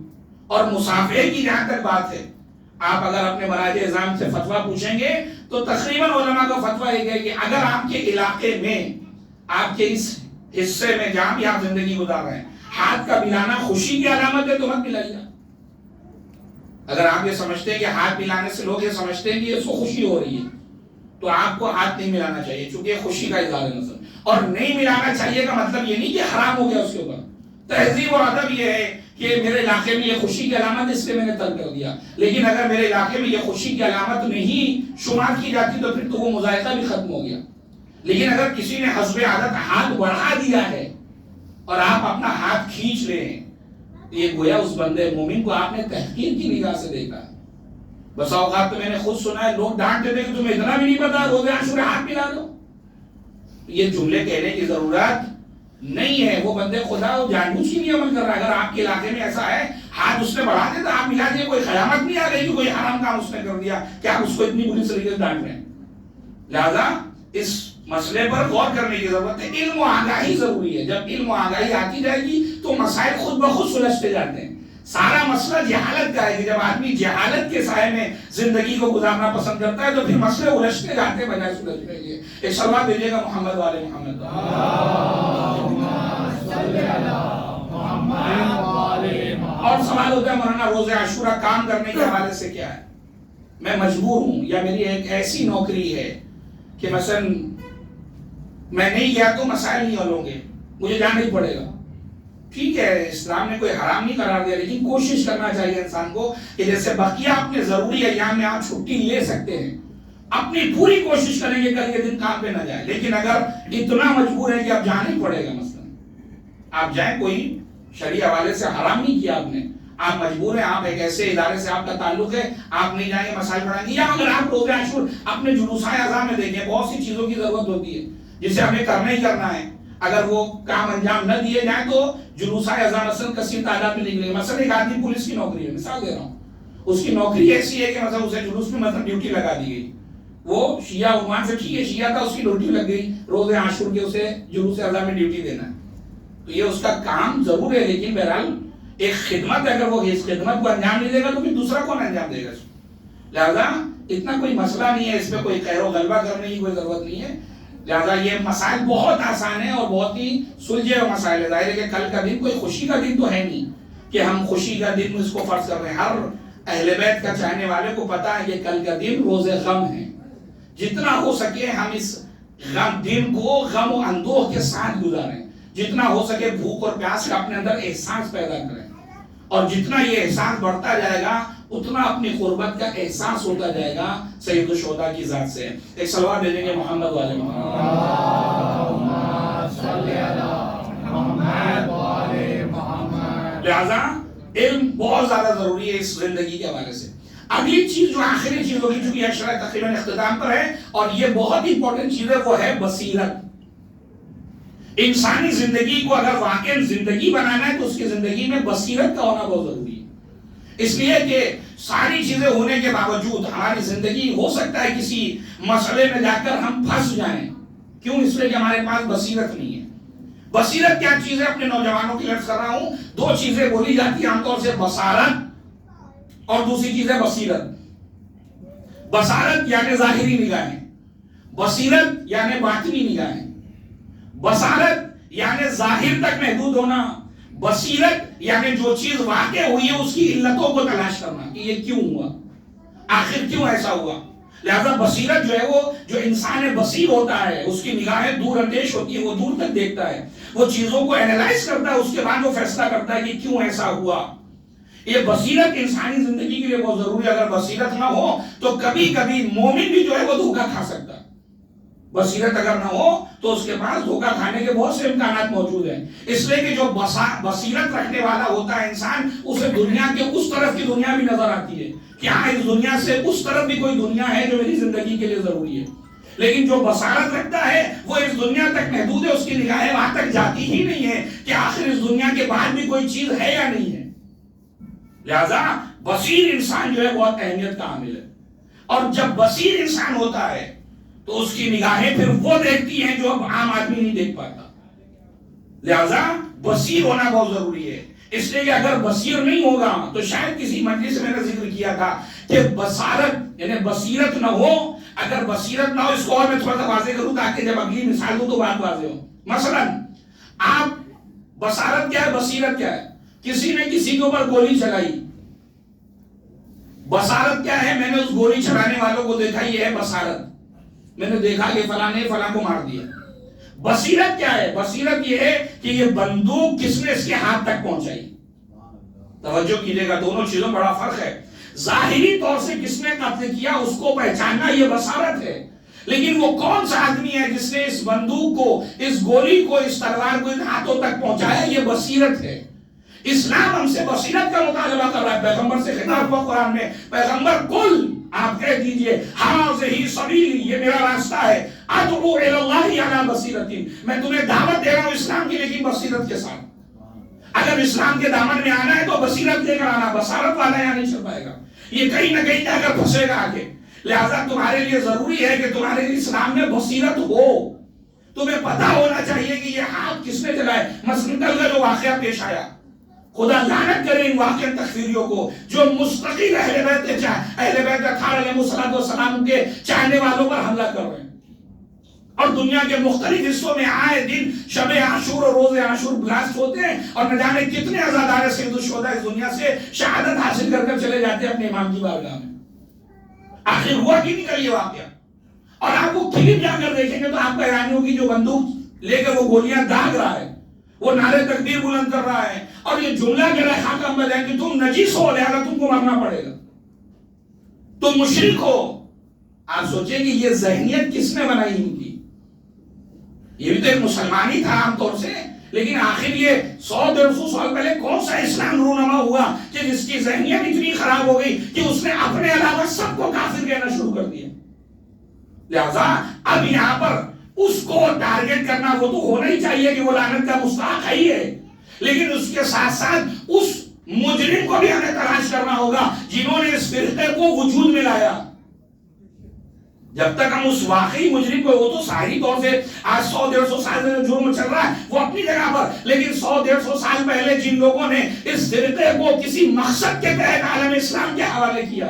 اور مسافرے کی جہاں تک بات ہے، آپ اگر اپنے مراجع اعظام سے فتویٰ پوچھیں گے تو تقریباً علماء کا فتویٰ یہ ہے کہ اگر آپ کے علاقے میں، آپ کے اس حصے میں جہاں بھی آپ زندگی گزار رہے ہیں، ہاتھ کا ملانا خوشی کی علامت ہے تو مت ملائیے۔ اگر آپ یہ سمجھتے ہیں کہ ہاتھ ملانے سے لوگ یہ سمجھتے ہیں کہ اس کو خوشی ہو رہی ہے تو آپ کو ہاتھ نہیں ملانا چاہیے، چونکہ یہ خوشی کا اظہار نظر، اور نہیں ملانا چاہیے کا مطلب یہ نہیں کہ حرام ہو گیا اس کے اوپر۔ تہذیب اور ادب یہ ہے کہ میرے علاقے میں یہ خوشی کی علامت ہے اس لیے میں نے ترک کر دیا، لیکن اگر میرے علاقے میں یہ خوشی کی علامت نہیں شمار کی جاتی تو پھر تو وہ مذائقہ بھی ختم ہو گیا۔ لیکن اگر کسی نے حسب عادت ہاتھ بڑھا دیا ہے اور آپ اپنا ہاتھ کھینچ رہے ہیں، یہ گویا اس بندے مومن کو آپ نے تحقیر کی نگاہ سے دیکھا ہے۔ بس اوقات تو میں نے خود سنا ہے لوگ ڈانٹتے تھے کہ تمہیں اتنا بھی نہیں پتا روزے عاشور ہاتھ ملا دو۔ یہ جملے کہنے کی ضرورت نہیں ہے، وہ بندے خدا وہ جان بوجھ کے نہیں عمل کر رہا ہے۔ اگر آپ کے علاقے میں ایسا ہے ہاتھ اس نے بڑھا دیا تو آپ ملا دیے، کوئی قیامت نہیں آ رہی کہ کوئی حرام کام اس نے کر دیا کہ آپ اس کو اتنی بری طریقے سے ڈانٹ رہے ہیں۔ لہذا اس مسئلے پر غور کرنے کی ضرورت ہے، علم و آگاہی ضروری ہے۔ جب علم و آگاہی آتی جائے گی تو مسائل خود بخود سلجھتے جاتے ہیں۔ سارا مسئلہ جہالت کا ہے کہ جب آدمی جہالت کے سائے میں زندگی کو گزارنا پسند کرتا ہے تو پھر مسئلے الجھتے جاتے بجائے سلجھنے کے۔ ایک صلوات دیجیے گا محمد والے محمد۔ اور سوال ہوتا ہے مولانا روزہ عاشورہ کام کرنے کے حوالے سے کیا ہے؟ میں مجبور ہوں یا میری ایک ایسی نوکری ہے کہ مثلا میں نہیں گیا تو مسائل نہیں حل ہوں گے، مجھے جانا ہی پڑے گا۔ ٹھیک ہے، اسلام نے کوئی حرام نہیں قرار دیا، لیکن کوشش کرنا چاہیے انسان کو کہ جیسے بقیہ اپنے ضروری ایام میں آپ چھٹی لے سکتے ہیں، اپنی پوری کوشش کریں گے کل کے دن کام پہ نہ جائے۔ لیکن اگر اتنا مجبور ہے کہ اب جانا ہی پڑے گا، مثلا آپ جائیں، کوئی شرعی حوالے سے حرام نہیں کیا آپ نے، آپ مجبور ہیں، آپ ایک ایسے ادارے سے آپ کا تعلق ہے، آپ نہیں جائیں گے مسائل بڑھائیں گے۔ یا اگر آپ روزہ عاشور اپنے جلوسۂ اعضاء میں دیکھیں، بہت سی چیزوں کی ضرورت ہوتی ہے جسے ہمیں کرنا ہی کرنا ہے، اگر وہ کام انجام نہ دیے جائیں تو جلوسۂ اعضاء مثلا کثیر تعداد میں نکلے گا۔ مثلا ایک آدمی پولیس کی نوکری ہے، مثال دے رہا ہوں، اس کی نوکری ایسی ہے کہ مثلا اسے جلوس میں مثلا ڈیوٹی لگا دی گئی، وہ شیعہ عنوان سے ٹھیک ہے شیعہ تھا، اس کی ڈیوٹی لگ گئی روزہ عاشور کے اسے جلوسِ اعضاء میں ڈیوٹی دینا ہے، تو یہ اس کا کام ضرور ہے، لیکن بہرحال ایک خدمت ہے، اگر وہ اس خدمت کو انجام نہیں دے گا تو پھر دوسرا کون انجام دے گا؟ لہذا اتنا کوئی مسئلہ نہیں ہے، اس پہ کوئی خیر و غلبہ کرنے کی کوئی ضرورت نہیں ہے۔ لہذا یہ مسائل بہت آسان ہیں اور بہت ہی سلجھے ہوئے مسائل ہے۔ ظاہر ہے کہ کل کا دن کوئی خوشی کا دن تو ہے نہیں کہ ہم خوشی کا دن اس کو فرض کر رہے ہیں۔ ہر اہل بیت کا چاہنے والے کو پتا ہے کہ کل کا دن روز غم ہے، جتنا ہو سکے ہم اس غم دن کو غم و اندوہ کے ساتھ گزاریں، جتنا ہو سکے بھوک اور پیاس کا اپنے اندر احساس پیدا کریں، اور جتنا یہ احساس بڑھتا جائے گا اتنا اپنی قربت کا احساس ہوتا جائے گا سید الشہداء کی ذات سے۔ ایک صلوات دے دیں گے محمد والے محمد۔ لہذا علم بہت زیادہ ضروری ہے اس زندگی کے حوالے سے۔ اگلی چیز جو آخری چیز ہوگی، چونکہ یہ شرح تقریباً اختتام پر ہے اور یہ بہت ہی امپورٹنٹ چیز ہے، وہ ہے بصیرت۔ انسانی زندگی کو اگر واقعی زندگی بنانا ہے تو اس کی زندگی میں بصیرت کا ہونا بہت ضروری ہے، اس لیے کہ ساری چیزیں ہونے کے باوجود ہماری زندگی ہو سکتا ہے کسی مسئلے میں جا کر ہم پھنس جائیں۔ کیوں؟ اس لیے کہ ہمارے پاس بصیرت نہیں ہے۔ بصیرت کیا چیز ہے؟ اپنے نوجوانوں کی لفظ کر رہا ہوں، دو چیزیں بولی جاتی ہیں عام طور سے، بصارت اور دوسری چیز ہے بصیرت۔ بصارت یعنی ظاہری نگاہیں، بصیرت یعنی باطنی نگاہیں۔ بصارت یعنی ظاہر تک محدود ہونا، بصیرت یعنی جو چیز واقع ہوئی ہے اس کی علتوں کو تلاش کرنا کہ یہ کیوں ہوا، آخر کیوں ایسا ہوا۔ لہذا بصیرت جو ہے وہ جو انسان بصیر ہوتا ہے اس کی نگاہیں دور اندیش ہوتی ہے، وہ دور تک دیکھتا ہے، وہ چیزوں کو اینالائز کرتا ہے، اس کے بعد وہ فیصلہ کرتا ہے کہ کیوں ایسا ہوا۔ یہ بصیرت انسانی زندگی کے لیے بہت ضروری ہے۔ اگر بصیرت نہ ہو تو کبھی کبھی مومن بھی جو ہے وہ دھوکہ کھا سکتا ہے۔ بصیرت اگر نہ ہو تو اس کے پاس دھوکہ کھانے کے بہت سے امکانات موجود ہیں. اس لیے کہ جو بصیرت رکھنے والا ہوتا ہے انسان, اسے دنیا کے اس طرف کی دنیا بھی نظر آتی ہے کہ ہاں اس دنیا سے اس طرف بھی کوئی دنیا ہے جو میری زندگی کے لیے ضروری ہے. لیکن جو بصارت رکھتا ہے وہ اس دنیا تک محدود ہے, اس کی نگاہیں وہاں تک جاتی ہی نہیں ہے کہ آخر اس دنیا کے بعد بھی کوئی چیز ہے یا نہیں ہے. لہذا بصیر انسان جو ہے بہت اہمیت کا حامل ہے, اور جب بصیر انسان ہوتا ہے تو اس کی نگاہیں پھر وہ دیکھتی ہیں جو اب عام آدمی نہیں دیکھ پاتا. لہذا بصیر ہونا بہت ضروری ہے. اس لیے کہ اگر بصیر نہیں ہوگا تو شاید کسی مجلس میں نے ذکر کیا تھا کہ بصارت یعنی بصیرت نہ ہو. اگر بصیرت نہ ہو, اس کو اور میں تھوڑا سا واضح کروں تاکہ جب اگلی مثال دوں تو بات واضح ہو. مثلا آپ, بصارت کیا ہے, بصیرت کیا ہے؟ کسی نے کسی کے اوپر گولی چلائی, بصارت کیا ہے؟ میں نے اس گولی چلانے والوں کو دیکھا, یہ ہے بصارت. میں نے دیکھا کہ فلاں نے فلاں کو مار دیا. بصیرت کیا ہے؟ بصیرت یہ ہے کہ یہ بندوق کس نے اس کے ہاتھ تک پہنچائی. توجہ کیجیے گا, دونوں چیزوں بڑا فرق ہے. ظاہری طور سے کس نے قتل کیا اس کو پہچاننا یہ بصارت ہے, لیکن وہ کون سا آدمی ہے جس نے اس بندوق کو, اس گولی کو, اس تلوار کو ان ہاتھوں تک پہنچایا, یہ بصیرت ہے. اسلام ہم سے بصیرت کا مطالبہ کر رہا ہے. پیغمبر سے خطاب ہوا قرآن میں, پیغمبر کل آپ کہہ دیجئے ہاذہ سبیلی, یہ میرا راستہ ہے, ادعو الی اللہ علی بصیرۃ, میں تمہیں دعوت دے رہا ہوں اسلام کی لیکن بصیرت کے ساتھ. اگر اسلام کے دامن میں آنا ہے تو بصیرت لے کر آنا, بصارت والا یہاں نہیں چل پائے گا, یہ کہیں نہ کہیں جا کر پھنسے گا آگے. لہذا تمہارے لیے ضروری ہے کہ تمہارے لیے اسلام میں بصیرت ہو, تمہیں پتا ہونا چاہیے کہ یہ ہاتھ کس نے چلائے. مثلا کل کا جو واقعہ پیش آیا, خدا لعنت کرے ان واقعہ تکفیریوں کو جو مستقل اہل بیت اطہار علیہ السلام کے چاہنے والوں پر حملہ کر رہے ہیں, اور دنیا کے مختلف حصوں میں آئے دن شب عاشور اور روز عاشور بلاسٹ ہوتے ہیں, اور نہ جانے کتنے عزادار سید الشہداء اس دنیا سے شہادت حاصل کر کر چلے جاتے ہیں اپنے امام کی بارگاہ میں. آخر ہوا کی نہیں کر یہ واقعہ, اور آپ وہ کلپ جا کر دیکھیں گے تو آپ کو حیرانی ہوگی, جو بندوق لے کر وہ گولیاں داغ رہا ہے, وہ نعرے تکبیر بلند کر رہا ہے, اور یہ جملہ کہہ رہا ہے حاکم بدین کہ تم نجس ہو, لہذا تم کو مرنا پڑے گا, تم مشرک ہو. آپ سوچیں کہ یہ ذہنیت کس نے بنائی ان کی؟ یہ بھی تو ایک مسلمان ہی تھا عام طور سے, لیکن آخر یہ 100-150 سال پہلے کون سا اسلام رونما ہوا کہ جس کی ذہنیت اتنی خراب ہو گئی کہ اس نے اپنے علاوہ سب کو کافر کہنا شروع کر دیا. لہذا اب یہاں پر اس کو ٹارگٹ کرنا, وہ تو ہونا ہی چاہیے کہ وہ لعنت کا مستحق ہی ہے, لیکن اس کے ساتھ ساتھ اس مجرم کو بھی ہمیں تلاش کرنا ہوگا جنہوں نے اس فرقے کو وجود میں لایا. جب تک ہم اس واقعی مجرم کو, وہ تو ظاہری طور سے آج 100-150 سال میں جرم چل رہا ہے وہ اپنی جگہ پر, لیکن 100-150 سال پہلے جن لوگوں نے اس فرقے کو کسی مقصد کے تحت عالم اسلام کے حوالے کیا,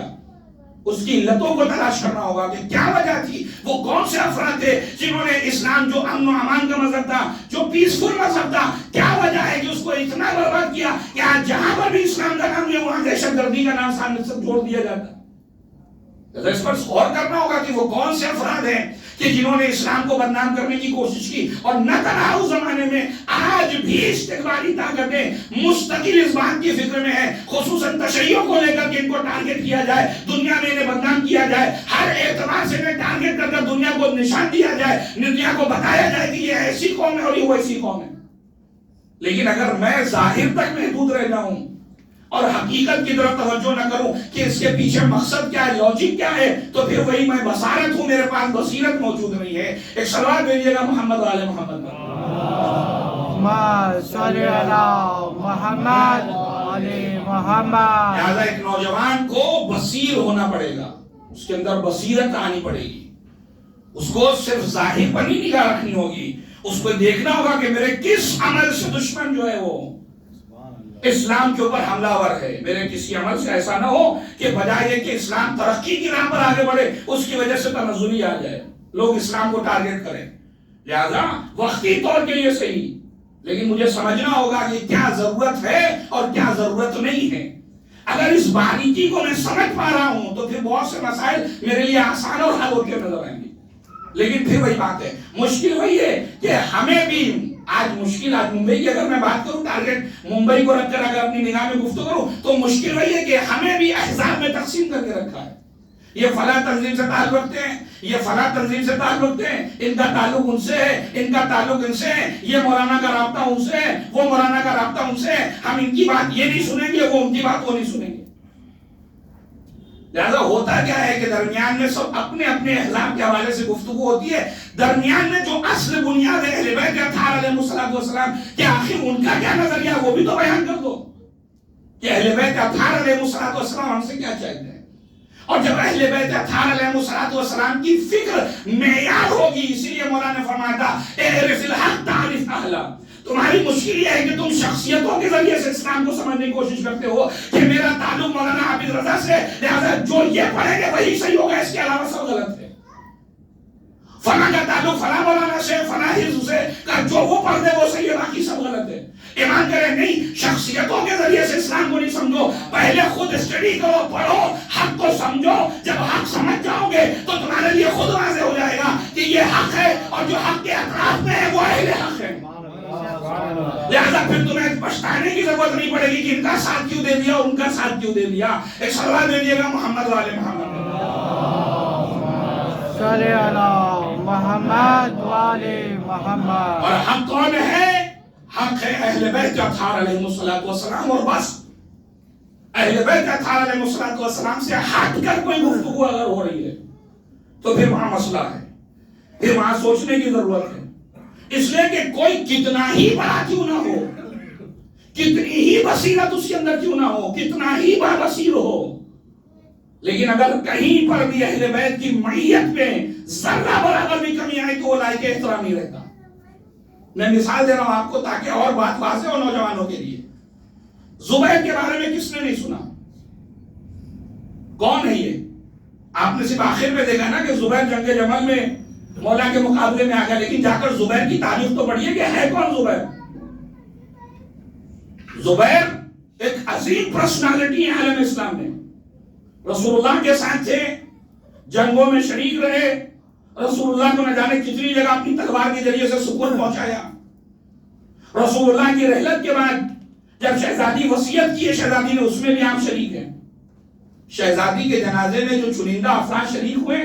اس کی علتوں کو تلاش کرنا ہوگا کہ کیا وجہ تھی, وہ کون سے افراد تھے جنہوں نے اسلام جو امن و امان کا مذہب تھا, جو پیسفل مذہب تھا, کیا وجہ ہے کہ اس کو اتنا برباد کیا کہ آج جہاں پر بھی اسلام کا نام ہے وہاں دہشت گردی کا نام سامنے سے جوڑ دیا جاتا ہے. اس پر غور کرنا ہوگا کہ وہ کون سے افراد ہیں کہ جنہوں نے اسلام کو بدنام کرنے کی کوشش کی, اور نہ تنہا اس زمانے میں آج بھی استقبالی طاقتیں مستقل اس بات کی فکر میں ہے, خصوصاً تشیعوں کو لے کر کہ ان کو ٹارگٹ کیا جائے, دنیا میں انہیں بدنام کیا جائے, ہر اعتبار سے انہیں ٹارگٹ کر کر دنیا کو نشان دیا جائے, دنیا کو بتایا جائے کہ یہ ایسی قوم ہے اور یہ ویسی قوم ہے. لیکن اگر میں ظاہر تک محدود رہ جاؤں اور حقیقت کی طرف توجہ نہ کروں کہ اس کے پیچھے مقصد کیا ہے, لاجک کیا ہے, تو پھر وہی میں بصارت ہوں, میرے پاس بصیرت موجود نہیں ہے. ایک صلوات بھیجیے گا محمد علی محمد پر. صلی اللہ محمد علی محمد. لہذا ایک نوجوان کو بصیر ہونا پڑے گا, اس کے اندر بصیرت آنی پڑے گی, اس کو صرف ظاہر پر ہی نگاہ رکھنی ہوگی, اس کو دیکھنا ہوگا کہ میرے کس عمل سے دشمن جو ہے وہ اسلام کے اوپر حملہ آور ہے. میرے کسی عمل سے ایسا نہ ہو کہ بجائے کہ اسلام ترقی کی راہ پر آگے بڑھے اس کی وجہ سے تنزلی آ جائے, لوگ اسلام کو ٹارگٹ کریں. لہذا وقتی طور کے لیے صحیح, لیکن مجھے سمجھنا ہوگا کہ کیا ضرورت ہے اور کیا ضرورت نہیں ہے. اگر اس باریکی کو میں سمجھ پا رہا ہوں تو پھر بہت سے مسائل میرے لیے آسان اور حل ہوتے نظر آئیں گے. لیکن پھر وہی بات ہے, مشکل وہی ہے کہ ہمیں بھی آج مشکل, آج ممبئی کی اگر میں بات کروں, ٹارگٹ ممبئی کو رکھ کر اگر اپنی نگاہ میں گفتگو کروں تو مشکل وہی ہے کہ ہمیں بھی احزاب میں تقسیم کر کے رکھا ہے. یہ فلاں تنظیم سے تعلق رکھتے ہیں، یہ فلاں تنظیم سے تعلق رکھتے ہیں، ان کا تعلق ان سے ہے، ان کا تعلق ان سے ہے، یہ مولانا کا رابطہ ان سے ہے، وہ مولانا کا رابطہ ان سے ہے، ہم ان کی بات یہ نہیں سنیں گے، وہ ان کی بات وہ نہیں سنیں گے۔ لہذا ہوتا کیا ہے کہ درمیان میں سب اپنے اپنے احزاب کے حوالے سے گفتگو ہوتی ہے، درمیان میں جو اصل بنیاد ہے اہل بیت اطہار علیہ السلام کہ آخر ان کا کیا نظریہ وہ بھی تو بیان کر دو کہ اہل بیت اطہار علیہ السلام ہم سے کیا چاہتے ہیں۔ اور جب اہل بیت اطہار علیہ السلام کی فکر معیار ہوگی، اسی لیے مولانا نے فرمایا تھا اعرف الحق تعرف اہلا، تمہاری مشکل یہ ہے کہ تم شخصیتوں کے ذریعے سے اسلام کو سمجھنے کی کوشش کرتے ہو کہ میرا تعلق مولانا حافظ رضا سے، لہذا جو یہ پڑھیں گے وہی صحیح ہوگا، اس کے علاوہ سب غلط ہے۔ فلاں کا تعلق فلاں مولانا سے، فلاں حزب سے، جو وہ پڑھ دے وہ صحیح ہے، باقی سب غلط ہے۔ ایمان کرے نہیں، شخصیتوں کے ذریعے سے اسلام کو نہیں سمجھو، پہلے خود اسٹڈی کرو، پڑھو، حق کو سمجھو، جب حق سمجھ جاؤ گے تو تمہارے لیے خود واضح ہو جائے گا کہ یہ حق ہے، اور جو حق کے اطراف میں ہے وہ اہل حق ہے۔ لہذا پھر تمہیں پچھتانے کی ضرورت نہیں پڑے گی کہ ان کا ساتھ کیوں دے دیا اور ان کا ساتھ کیوں دے دیا۔ ایک صلوات دے دیے گا محمد والے محمد، صلی اللہ محمد والے محمد۔ اور حق کون ہے؟ حق ہے اہل بیت اطہار علیہ السلام، اور بس اہل بیت اطہار علیہ السلام سے ہٹ کر کوئی گفتگو اگر ہو رہی ہے تو پھر وہاں مسئلہ ہے، پھر وہاں سوچنے کی ضرورت ہے۔ اس لیے کہ کوئی کتنا ہی بڑا کیوں نہ ہو، کتنی ہی بصیرت اس کے اندر کیوں نہ ہو، کتنا ہی بصیر ہو، لیکن اگر کہیں پر بھی اہل بیت کی معیت میں ذرہ برابر بھی کمی آئے تو وہ لائق احترام نہیں رہتا۔ میں مثال دے رہا ہوں آپ کو تاکہ اور بات واضح ہو نوجوانوں کے لیے۔ زبیر کے بارے میں کس نے نہیں سنا؟ کون ہے یہ؟ آپ نے صرف آخر میں دیکھا نا کہ زبیر جنگ جمل میں مولا کے مقابلے میں آ گیا، لیکن جا کر زبیر کی تاریخ تو پڑھیے کہ ہے کون زبیر۔ زبیر ایک عظیم پرسنالٹی ہے عالم اسلام میں، رسول اللہ کے ساتھ تھے، جنگوں میں شریک رہے، رسول اللہ کو نہ جانے کتنی جگہ اپنی تلوار کے ذریعے سے سکون پہنچایا۔ رسول اللہ کی رحلت کے بعد جب شہزادی وصیت کی ہے شہزادی نے، اس میں بھی آپ شریک ہیں۔ شہزادی کے جنازے میں جو چنندہ افراد شریک ہوئے،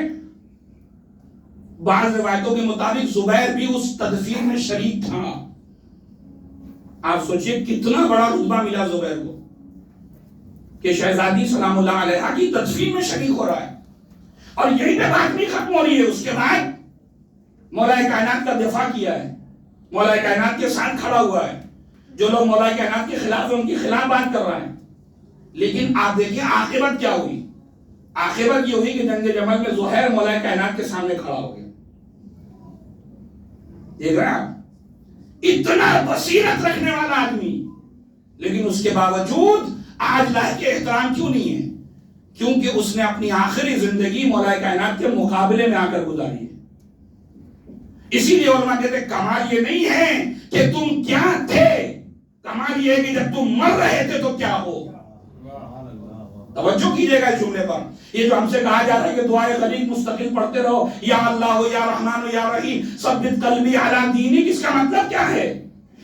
بعض روایتوں کے مطابق زبیر بھی اس تدفین میں شریک تھا۔ آپ سوچئے کتنا بڑا رتبہ ملا زبیر کو کہ شہزادی سلام اللہ علیہا کی تدفین میں شریک ہو رہا ہے، اور یہی پہ بات نہیں ختم ہو رہی ہے۔ اس کے بعد مولا کائنات کا دفاع کیا ہے، مولا کائنات کے ساتھ کھڑا ہوا ہے، جو لوگ مولا کائنات کے خلاف ہیں ان کے خلاف بات کر رہا ہے۔ لیکن آپ دیکھیں عاقبت کیا ہوئی، عاقبت یہ ہوئی کہ جنگ جمل میں زہیر مولا کائنات کے سامنے کھڑا ہو گیا۔ دیکھ رہے ہیں اتنا بصیرت رکھنے والا آدمی، لیکن اس کے باوجود آج لائق احترام کیوں نہیں ہے؟ کیونکہ اس نے اپنی آخری زندگی مولا کائنات کے مقابلے میں آ کر گزاری ہے۔ اسی لیے علماء کہتے ہیں کمال یہ نہیں ہے کہ تم کیا تھے، کمال یہ ہے کہ جب تم مر رہے تھے تو کیا ہو۔ توجہ کیجئے گا اس جملے پر، یہ جو ہم سے کہا جا رہا ہے کہ دعائے خلیق مستقل پڑھتے رہو، یا اللہ یا رحمان یا رحیم ثبت قلبی علی دینک، اس کا مطلب کیا ہے؟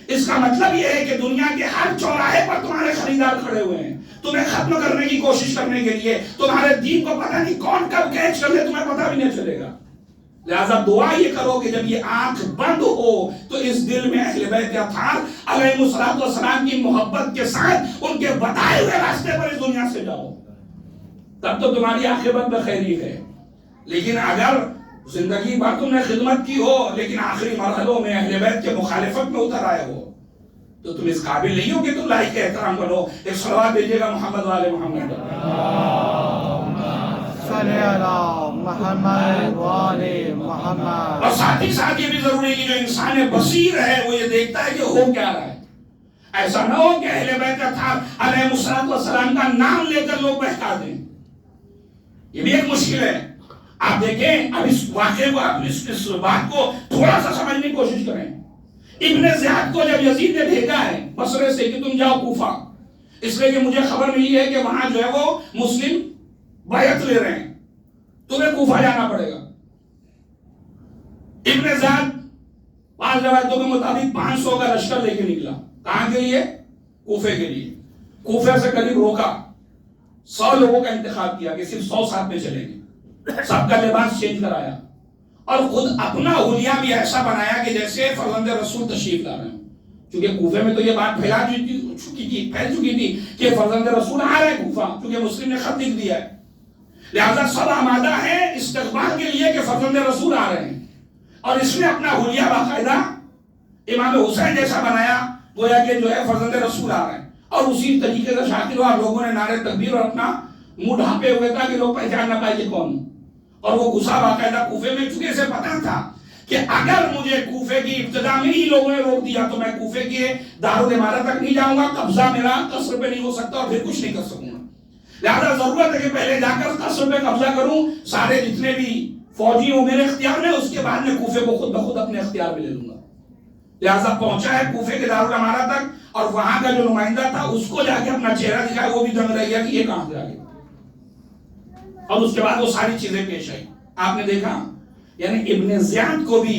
اس کا مطلب یہ ہے کہ دنیا کے ہر چوراہے پر تمہارے خریدار کھڑے ہوئے ہیں تمہیں ختم کرنے کی کوشش کرنے کے لیے، تمہارے دین کو پتہ نہیں کون کب کیچ کر لے تمہیں پتہ بھی نہیں چلے گا۔ لہذا دعا یہ کرو کہ جب یہ آنکھ بند ہو تو اس دل میں اہل بیت اطہار علیہ السلام کی محبت کے ساتھ ان کے بتائے ہوئے راستے پر اس دنیا سے جاؤ، تب تو تمہاری عاقبت بخیری ہے۔ لیکن اگر زندگی بھر تم نے خدمت کی ہو لیکن آخری مرحلوں میں اہل بیت کے مخالفت میں اتر آئے ہو تو تم اس قابل نہیں ہو کہ تم لائق احترام کرو۔ ایک صلوات دیجیے گا محمد والے محمد، صلی اللہ محمد والے محمد۔ اور ساتھ ہی ساتھ یہ بھی ضروری ہے کہ جو انسان بصیر ہے وہ یہ دیکھتا ہے کہ ہو کیا رہا ہے۔ ایسا نہ ہو کہ اہل بیت اطہار علیہ السلام کا نام لے کر لوگ بہکا دیں، یہ بھی ایک مشکل ہے۔ آپ دیکھیں اب اس واقعے کو، آپ اس بات کو تھوڑا سا سمجھنے کی کوشش کریں۔ ابن زیاد کو جب یزید نے بھیجا ہے بصرے سے کہ تم جاؤ کوفہ، اس لیے کہ مجھے خبر ملی ہے کہ وہاں جو ہے وہ مسلم بیعت لے رہے ہیں، تمہیں کوفہ جانا پڑے گا۔ ابن زیاد بعض روایتوں کے مطابق 500 کا لشکر لے کے نکلا، کہاں کے لیے؟ کوفے کے لیے۔ کوفے سے قریب روکا، 100 لوگوں کا انتخاب کیا کہ صرف 100 ساتھ میں چلیں گے۔ سب کا لباس چینج کرایا اور خود اپنا حلیہ بھی ایسا بنایا کہ جیسے فرزند رسول تشریف لا رہے ہیں. چونکہ کوفے میں تو یہ بات پھیل چکی تھی کہ فرزند رسول آ رہے ہیں کوفہ، چونکہ مسلم نے خط لکھ دیا ہے، لہذا سب آمادہ ہیں استقبال کے لیے کہ فرزند رسول آ رہے ہیں. اور اس نے اپنا حلیہ باقاعدہ امام حسین جیسا بنایا، گویا کہ جو ہے فرزند رسول آ رہے ہیں. اور اسی طریقے سے شاکر ہوا، لوگوں نے نعرے تکبیر اور اپنا منہ ڈھانپے ہوئے تھا کہ لوگ پہچان نہ پائے کہ کون. اور وہ گھسا باقاعدہ کوفے میں، چونکہ اسے پتا تھا کہ اگر مجھے کوفے کی ابتدا میں ہی لوگوں نے روک دیا تو میں کوفے کے دارالعمارت تک نہیں جاؤں گا، قبضہ میرا قصر پہ نہیں ہو سکتا اور پھر کچھ نہیں کر سکوں گا. لہذا ضرورت ہے کہ پہلے جا کر قصر پہ قبضہ کروں، سارے جتنے بھی فوجی ہوں میرے اختیار میں، اس کے بعد میں کوفے کو خود بخود اپنے اختیار میں لے لوں گا. لہذا پہنچا ہے کوفے کے دارالعمارت تک اور وہاں کا جو نمائندہ تھا اس کو جا کے اپنا چہرہ دکھایا، وہ بھی دنگ رہ گیا کہ یہ کہاں سے آ گیا. اور اس کے بعد وہ ساری چیزیں پیش آئی. آپ نے دیکھا یعنی ابن زیاد کو بھی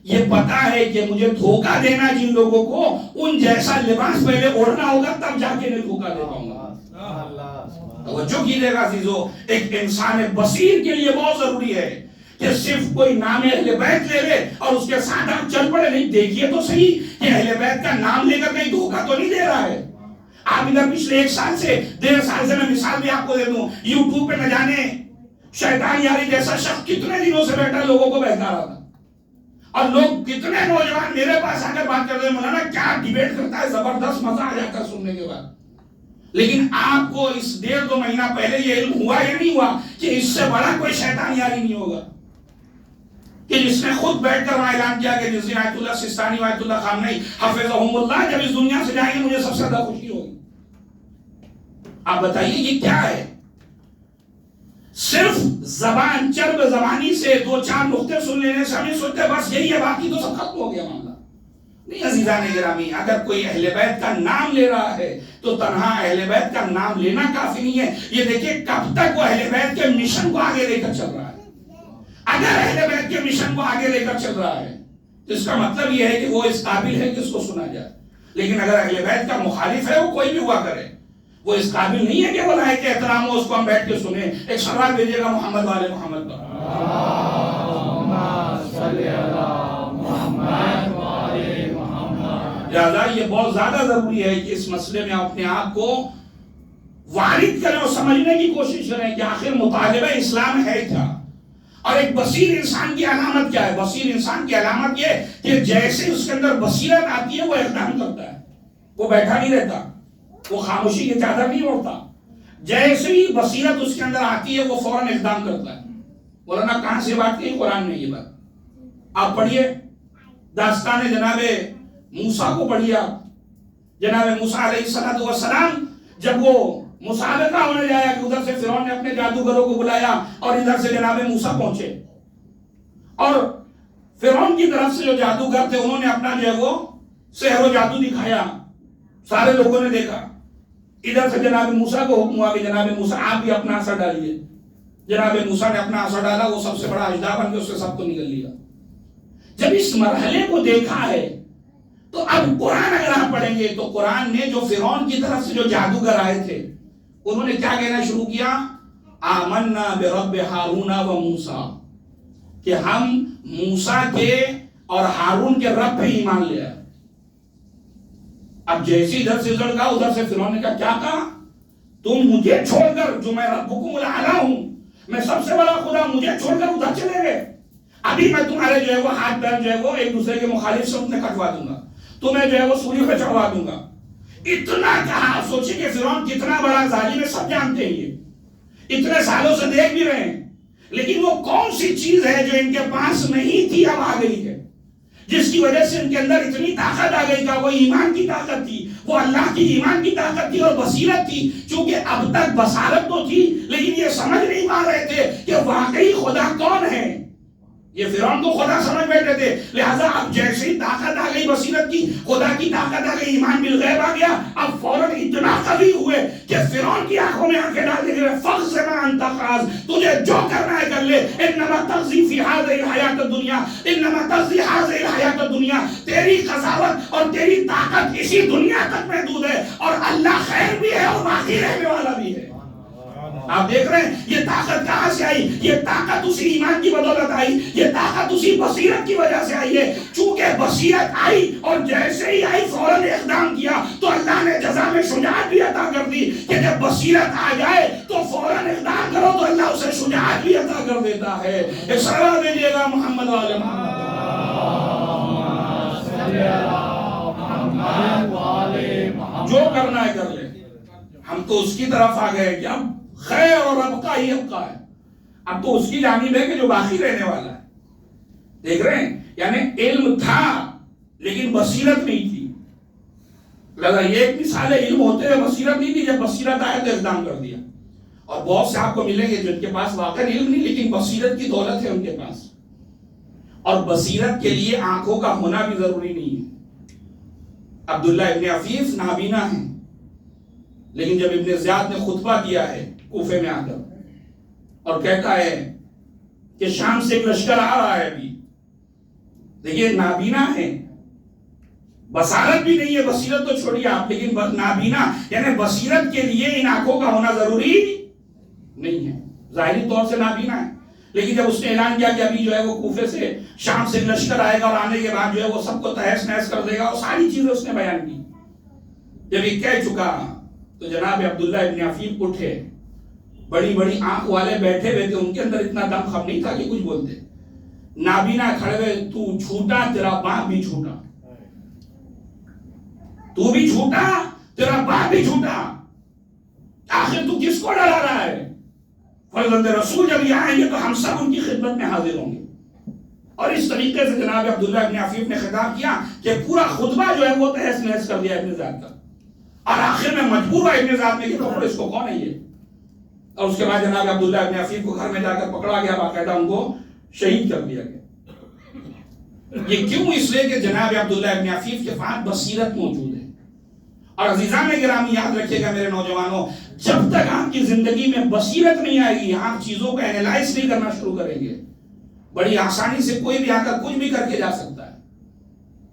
یہ پتا ہے کہ مجھے دھوکہ دینا جن لوگوں کو، ان جیسا لباس پہلے اوڑھنا ہوگا تب جا کے میں دھوکہ دے پاؤں گا. توجہ کیجیے گا عزیزو، ایک انسان بصیر کے لیے بہت ضروری ہے کہ صرف کوئی نام اہل بیت لے لے اور اس کے ساتھ آپ چل پڑے. نہیں، دیکھیے تو صحیح کہ اہل بیت کا نام لے کر کہیں دھوکہ تو نہیں دے رہا ہے. آپ ادھر پچھلے 1 سال سے 1.5 سال سے میں مثال بھی آپ کو دے دوں، یوٹیوب پہ نہ جانے شیطان یاری جیسا شخص کتنے دنوں سے بیٹھا لوگوں کو بہکا رہا تھا. اور لوگ کتنے نوجوان میرے پاس آ کر بات کرتے ہیں، مولانا کیا ڈیبیٹ کرتا ہے، زبردست مزہ آ جاتا ہے سننے کے بعد. لیکن آپ کو اس 1.5-2 مہینہ پہلے یہ علم ہوا یا نہیں ہوا کہ اس سے بڑا کوئی شیطان یاری نہیں ہوگا کہ جس نے خود بیٹھ کر وہاں اعلان کیا کہ جس دن آیت اللہ سستانی و آیت اللہ خامنئی حفظہم اللہ جب اس دنیا سے جائیں گے مجھے سب سے زیادہ خوشی ہوگی. آپ بتائیے یہ کیا ہے؟ صرف زبان چرب زبانی سے 2-4 نقطے سن لینے سے ہمیں سوچتے بس یہی ہے، باقی تو سب ختم ہو گیا معاملہ. نہیں عزیزان گرامی، اگر کوئی اہل بیت کا نام لے رہا ہے تو تنہا اہل بیت کا نام لینا کافی نہیں ہے. یہ دیکھیں کب تک وہ اہل بیت کے مشن کو آگے لے کر چل رہا ہے. اگر اہل بیت کے مشن کو آگے لے کر چل رہا ہے تو اس کا مطلب یہ ہے کہ وہ اس قابل ہے کہ اس کو سنا جائے. لیکن اگر اہل بیت کا مخالف ہے، وہ کوئی بھی ہوا کرے، وہ اس قابل نہیں ہے کہ وہ لائے کہ احترام ہو اس کو ہم بیٹھ کے سنیں. ایک سوال بھیجیے گا محمد والے محمد پر. لہذا یہ بہت زیادہ ضروری ہے کہ اس مسئلے میں اپنے آپ کو وارد کریں اور سمجھنے کی کوشش کریں کہ آخر مطالبہ اسلام ہے کیا، اور ایک بصیر انسان کی علامت کیا ہے. بصیر انسان کی علامت یہ کہ جیسے اس کے اندر بصیرت آتی ہے وہ اقدام کرتا ہے، وہ بیٹھا نہیں رہتا، وہ خاموشی کی چادر نہیں اوڑھتا. جیسے ہی بصیرت اس کے اندر آتی ہے وہ فوراً اقدام کرتا ہے. مولانا کہاں سے بات کی؟ قرآن میں یہ بات. آپ پڑھیے داستان جناب موسیٰ کو پڑھیے. آپ جناب موسیٰ علیہ السلام جب وہ مسابقہ ہونے جایا کہ ادھر سے فرعون نے اپنے جادوگروں کو بلایا اور ادھر سے جناب موسیٰ پہنچے، اور فرعون کی طرف سے جو جادوگر تھے انہوں نے اپنا جو ہے وہ سحر و جادو دکھایا، سارے لوگوں نے دیکھا. ادھر سے جناب موسیٰ کو حکم ہوا کہ جناب موسیٰ آپ بھی اپنا اثر ڈالیے. جناب موسیٰ نے اپنا اثر ڈالا، وہ سب سے بڑا اژدہا بن کے اس سے سب کو نگل لیا. جب اس مرحلے کو دیکھا ہے تو اب قرآن اگر آپ پڑھیں گے تو قرآن نے جو فرعون کی طرف سے جو جادوگر آئے تھے انہوں نے کیا کہنا شروع کیا؟ آمنا برب ہارون و موسیٰ، کہ ہم موسیٰ کے اور ہارون کے رب پہ ایمان لے آئے. اب جیسی ادھر سے ادھر کہا، ادھر سے فرعون نے کیا کہا؟ تم مجھے چھوڑ کر، جو میں ربکم الاعلی ہوں، میں سب سے بڑا خدا، مجھے چھوڑ کر ادھر چلے گئے. ابھی میں تمہارے جو ہے وہ ہاتھ پیر جو ہے وہ ایک دوسرے کے مخالف سے اپنے کٹوا دوں گا، تمہیں جو ہے وہ سولی پہ چڑھوا دوں گا. اتنا کہا. سوچیں کہ فرعون کتنا بڑا ظالم ہے، سب جانتے ہیں، یہ اتنے سالوں سے دیکھ بھی رہے ہیں. لیکن وہ کون سی چیز ہے جو ان کے پاس نہیں تھی اب آ گئی ہے، جس کی وجہ سے ان کے اندر اتنی طاقت آ گئی؟ کا وہ ایمان کی طاقت تھی، وہ اللہ کی ایمان کی طاقت تھی اور بصیرت تھی. چونکہ اب تک بصارت تو تھی لیکن یہ سمجھ نہیں پا رہے تھے کہ واقعی خدا کون ہے. یہ فرعون کو خدا سمجھ بیٹھے تھے. لہٰذا اب جیسے ہی طاقت آ گئی بصیرت کی، خدا کی طاقت آ گئی، ایمان بالغیب آ گیا، اب فوراً اتنا قوی ہوئے کہ فرعون کی آنکھوں میں آنکھیں ڈال دے گئے. فخذ ما انت خاذ، تجھے جو کرنا ہے کر لے. انما تقضی فی هذه الحیات الدنیا، انما تقضی هذه الحیات الدنیا. تیری قضاوت اور تیری طاقت اسی دنیا تک محدود ہے، اور اللہ خیر بھی ہے اور باقی رہنے والا بھی ہے. آپ دیکھ رہے ہیں یہ طاقت کہاں سے آئی؟ یہ طاقت اسی ایمان کی بدولت آئی، یہ طاقت اسی بصیرت کی وجہ سے آئی ہے۔ چونکہ بصیرت آئی اور جیسے ہی آئی فوراً اقدام کیا تو اللہ نے جزا میں شجاعت بھی عطا کر دی کہ جب بصیرت آ جائے تو فوراً اقدام کرو تو اللہ اسے شجاعت بھی عطا کر دیتا ہے۔ ایک صلوات دیجیے گا محمد والے محمد۔ جو کرنا ہے کر لے، ہم تو اس کی طرف آ گئے کہ اب خیر اور ابقا ہی ابقا ہے، اب تو اس کی جانب ہے کہ جو باقی رہنے والا ہے۔ دیکھ رہے ہیں، یعنی علم تھا لیکن بصیرت نہیں تھی۔ لگا یہ ایک مثال ہے، علم ہوتے ہوئے بصیرت نہیں تھی، جب بصیرت آیا تو اقدام کر دیا۔ اور بہت سے آپ کو ملیں گے جن کے پاس واقعی علم نہیں لیکن بصیرت کی دولت ہے ان کے پاس، اور بصیرت کے لیے آنکھوں کا ہونا بھی ضروری نہیں ہے۔ عبداللہ ابن عفیف نابینا ہیں، لیکن جب ابن زیاد نے خطبہ دیا ہے کوفے میں آ کر اور کہتا ہے کہ شام سے ایک لشکر آ رہا ہے ابھی، دیکھیے نابینا ہے، بصارت بھی نہیں ہے، بصیرت تو چھوڑیے آپ، لیکن نابینا یعنی بصیرت کے لیے ان آنکھوں کا ہونا ضروری نہیں ہے، ظاہری طور سے نابینا ہے۔ لیکن جب اس نے اعلان کیا کہ ابھی جو ہے وہ کوفے سے شام سے لشکر آئے گا اور آنے کے بعد جو ہے وہ سب کو تہس نہس کر دے گا، اور ساری چیزیں اس نے بیان کی، جب یہ کہہ چکا تو جناب عبداللہ ابن عفیف اٹھے، بڑی بڑی آنکھ والے بیٹھے ہوئے تھے، ان کے اندر اتنا دم خم نہیں تھا کہ کچھ بولتے، نابینا کھڑے ہوئے، تو جھوٹا تیرا باپ بھی جھوٹا، تو بھی جھوٹا تیرا باپ بھی جھوٹا، آخر تو کس کو ڈرا رہا ہے؟ فرزند رسول جب یہاں آئیں گے تو ہم سب ان کی خدمت میں حاضر ہوں گے۔ اور اس طریقے سے جناب عبداللہ ابن عفیف نے خطاب کیا کہ پورا خطبہ جو ہے وہ تہس نہس کر دیا ابن زیاد کا، اور آخر میں مجبور ہوا ابن زیاد نے کہ پکڑو اس کو، کون ہے یہ؟ اور اس کے بعد جناب عبداللہ ابن عفیف کو گھر میں جا کر پکڑا گیا، باقاعدہ ان کو شہید کر دیا گیا۔ یہ کیوں؟ اس لیے کہ جناب عبداللہ ابن عفیف کے پاس بصیرت موجود ہے۔ اور عزیزان گرامی یاد رکھیے گا میرے نوجوانوں، جب تک آپ کی زندگی میں بصیرت نہیں آئے گی، آپ چیزوں کو اینالائز نہیں کرنا شروع کریں گے، بڑی آسانی سے کوئی بھی آ کر کچھ بھی کر کے جا سکتا ہے۔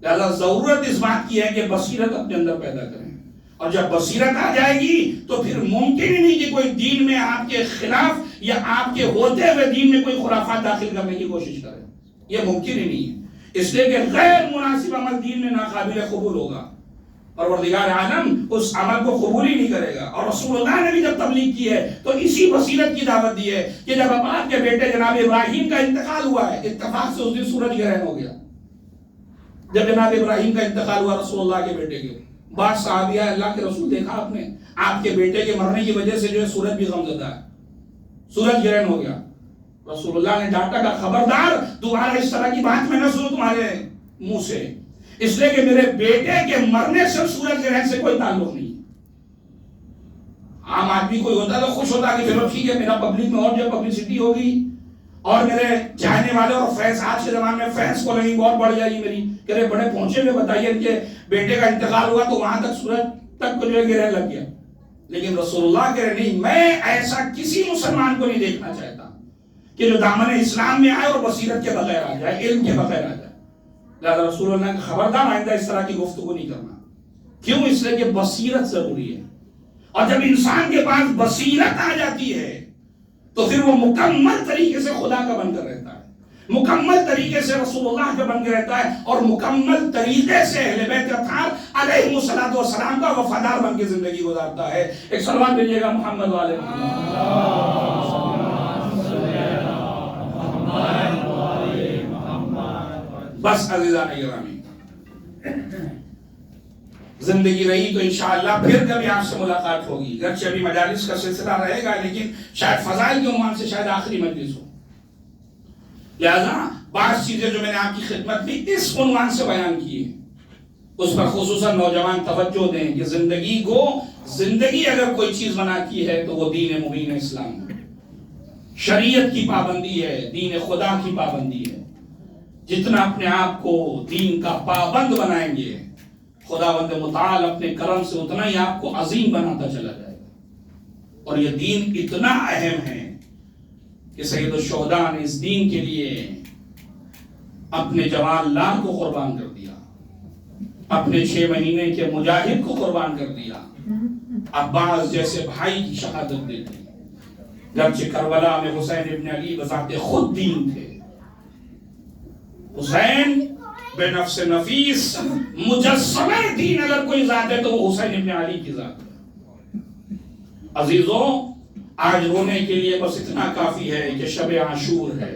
لہذا ضرورت اس بات کی ہے کہ بصیرت اپنے اندر پیدا کریں، اور جب بصیرت آ جائے گی تو پھر ممکن ہی نہیں کہ کوئی دین میں آپ کے خلاف یا آپ کے ہوتے ہوئے دین میں کوئی خرافات داخل کرنے کی کوشش کرے، یہ ممکن ہی نہیں ہے، اس لیے کہ غیر مناسب عمل دین میں ناقابل قبول ہوگا، پروردگار عالم اس عمل کو قبول ہی نہیں کرے گا۔ اور رسول اللہ نے بھی جب تبلیغ کی ہے تو اسی بصیرت کی دعوت دی ہے کہ جب آپ کے بیٹے جناب ابراہیم کا انتقال ہوا ہے، اتفاق سے اس دن سورج گرہن ہو گیا، جب جناب ابراہیم کا انتقال ہوا رسول اللہ کے بیٹے کے، بعض صحابیہ اللہ کے رسول دیکھا آپ نے، آپ کے بیٹے کے مرنے کی وجہ سے جو ہے سورج بھی غمزدہ ہے، سورج گرہن ہو گیا، رسول اللہ نے ڈانٹا کہ خبردار دوبارہ اس طرح کی بات میں نہ سنوں تمہارے منہ سے، اس لیے کہ میرے بیٹے کے مرنے سے سورج گرہن سے کوئی تعلق نہیں۔ عام آدمی کوئی ہوتا تو خوش ہوتا کہ چلو ٹھیک ہے، میرا پبلک میں اور جو پبلسٹی ہوگی اور میرے چاہنے والے اور فیض، آج کے زمانے میں فیض فالوئنگ بہت بڑھ جائے گی میری، کہ رہے بڑے پہنچے ہوئے بتائیے ان کے بیٹے کا انتقال ہوا تو وہاں تک سورج تک کو جو ہے گرہن لگ گیا۔ لیکن رسول اللہ کہہ رہے نہیں، میں ایسا کسی مسلمان کو نہیں دیکھنا چاہتا کہ جو دامن اسلام میں آئے اور بصیرت کے بغیر آ جائے، علم کے بغیر آ جائے۔ لہذا رسول اللہ نے خبردار آئندہ اس طرح کی گفتگو نہیں کرنا۔ کیوں؟ اس لیے کہ بصیرت ضروری ہے، اور جب انسان کے پاس بصیرت آ جاتی ہے تو پھر وہ مکمل طریقے سے خدا کا بن کر رہتا ہے، مکمل طریقے سے رسول اللہ کا بن کے رہتا ہے، اور مکمل طریقے سے اہل بیت اطہار علیہم الصلوۃ والسلام کا وفادار بن کے زندگی گزارتا ہے۔ ایک صلوات بھیجیے گا محمد والے بس عزیزان گرامی، زندگی رہی تو انشاءاللہ پھر کبھی آپ سے ملاقات ہوگی، گرچہ ابھی مجالس کا سلسلہ رہے گا لیکن شاید فضائل کے عنوان سے شاید آخری مجلس ہو، لہذا بعض چیزیں جو میں نے آپ کی خدمت میں اس عنوان سے بیان کی ہیں اس پر خصوصاً نوجوان توجہ دیں کہ زندگی اگر کوئی چیز بناتی ہے تو وہ دین مبین اسلام ہے، شریعت کی پابندی ہے، دین خدا کی پابندی ہے۔ جتنا اپنے آپ کو دین کا پابند بنائیں گے خداوند متعال اپنے کرم سے اتنا ہی آپ کو عظیم بناتا چلا جائے گا۔ اور یہ دین اتنا اہم ہے کہ سید الشہداء نے اس دین کے لیے اپنے جوان لال کو قربان کر دیا، اپنے 6 مہینے کے مجاہد کو قربان کر دیا، عباس جیسے بھائی کی شہادت دے دی، گرچہ کربلا میں حسین ابن علی بذات خود دین تھے، حسین بے نفس نفیس مجسمہ دین اگر کوئی ذات ہے تو وہ حسین ابن علی کی ذات ہے۔ عزیزوں، آج رونے کے لیے بس اتنا کافی ہے کہ شب عاشور ہے،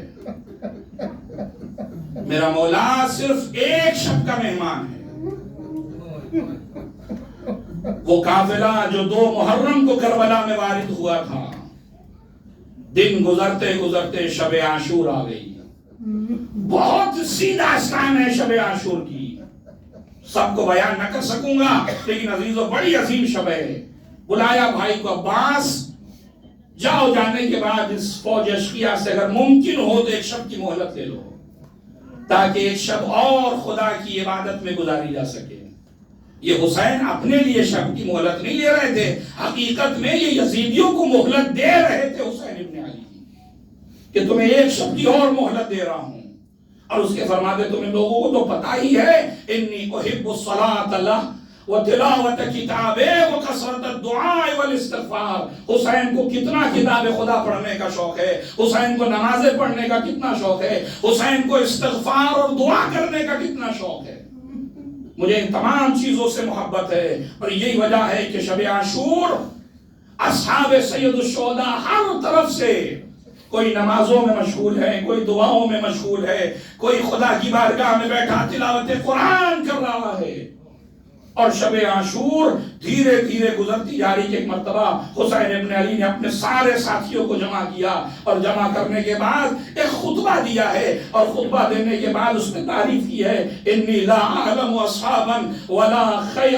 میرا مولا صرف ایک شب کا مہمان ہے۔ وہ قافلہ جو 2 محرم کو کربلا میں وارد ہوا تھا، دن گزرتے گزرتے شب عاشور آ گئی۔ بہت سیدھا اسلام ہے شب عاشور کی، سب کو بیان نہ کر سکوں گا، لیکن عزیزوں بڑی عظیم شب ہے۔ بلایا بھائی کو عباس، جاؤ، جانے کے بعد اس فوج اشقیاء سے اگر ممکن ہو تو ایک شب کی مہلت لے لو تاکہ ایک شب اور خدا کی عبادت میں گزاری جا سکے۔ یہ حسین اپنے لیے شب کی مہلت نہیں لے رہے تھے، حقیقت میں یہ یزیدیوں کو مہلت دے رہے تھے حسین ابن علی کہ تمہیں ایک شب کی اور مہلت دے رہا ہوں۔ اور اس کے فرماتے تمہیں لوگوں کو تو پتا ہی ہے، انی احب الصلاۃ لہ وتلاوت کتابہ وکثرت الدعاء والاستغفار۔ حسین کو کتنا کتاب خدا پڑھنے کا شوق ہے، حسین کو نمازیں پڑھنے کا کتنا شوق ہے، حسین کو استغفار اور دعا کرنے کا کتنا شوق ہے۔ مجھے ان تمام چیزوں سے محبت ہے، اور یہی وجہ ہے کہ شب عاشور اصحاب سید الشہداء ہر طرف سے، کوئی نمازوں میں مشغول ہے، کوئی دعاؤں میں مشغول ہے، کوئی خدا کی بارگاہ میں بیٹھا تلاوت قرآن کر رہا ہے۔ اور شب عاشور دھیرے دھیرے گزرتی جا رہی کہ ایک مرتبہ حسین ابن علی نے اپنے سارے ساتھیوں کو جمع کیا، اور جمع کرنے کے بعد ایک خطبہ دیا ہے، اور خطبہ دینے کے بعد اس نے تعریف کی ہے، انی لا اعلم اصحابا ولا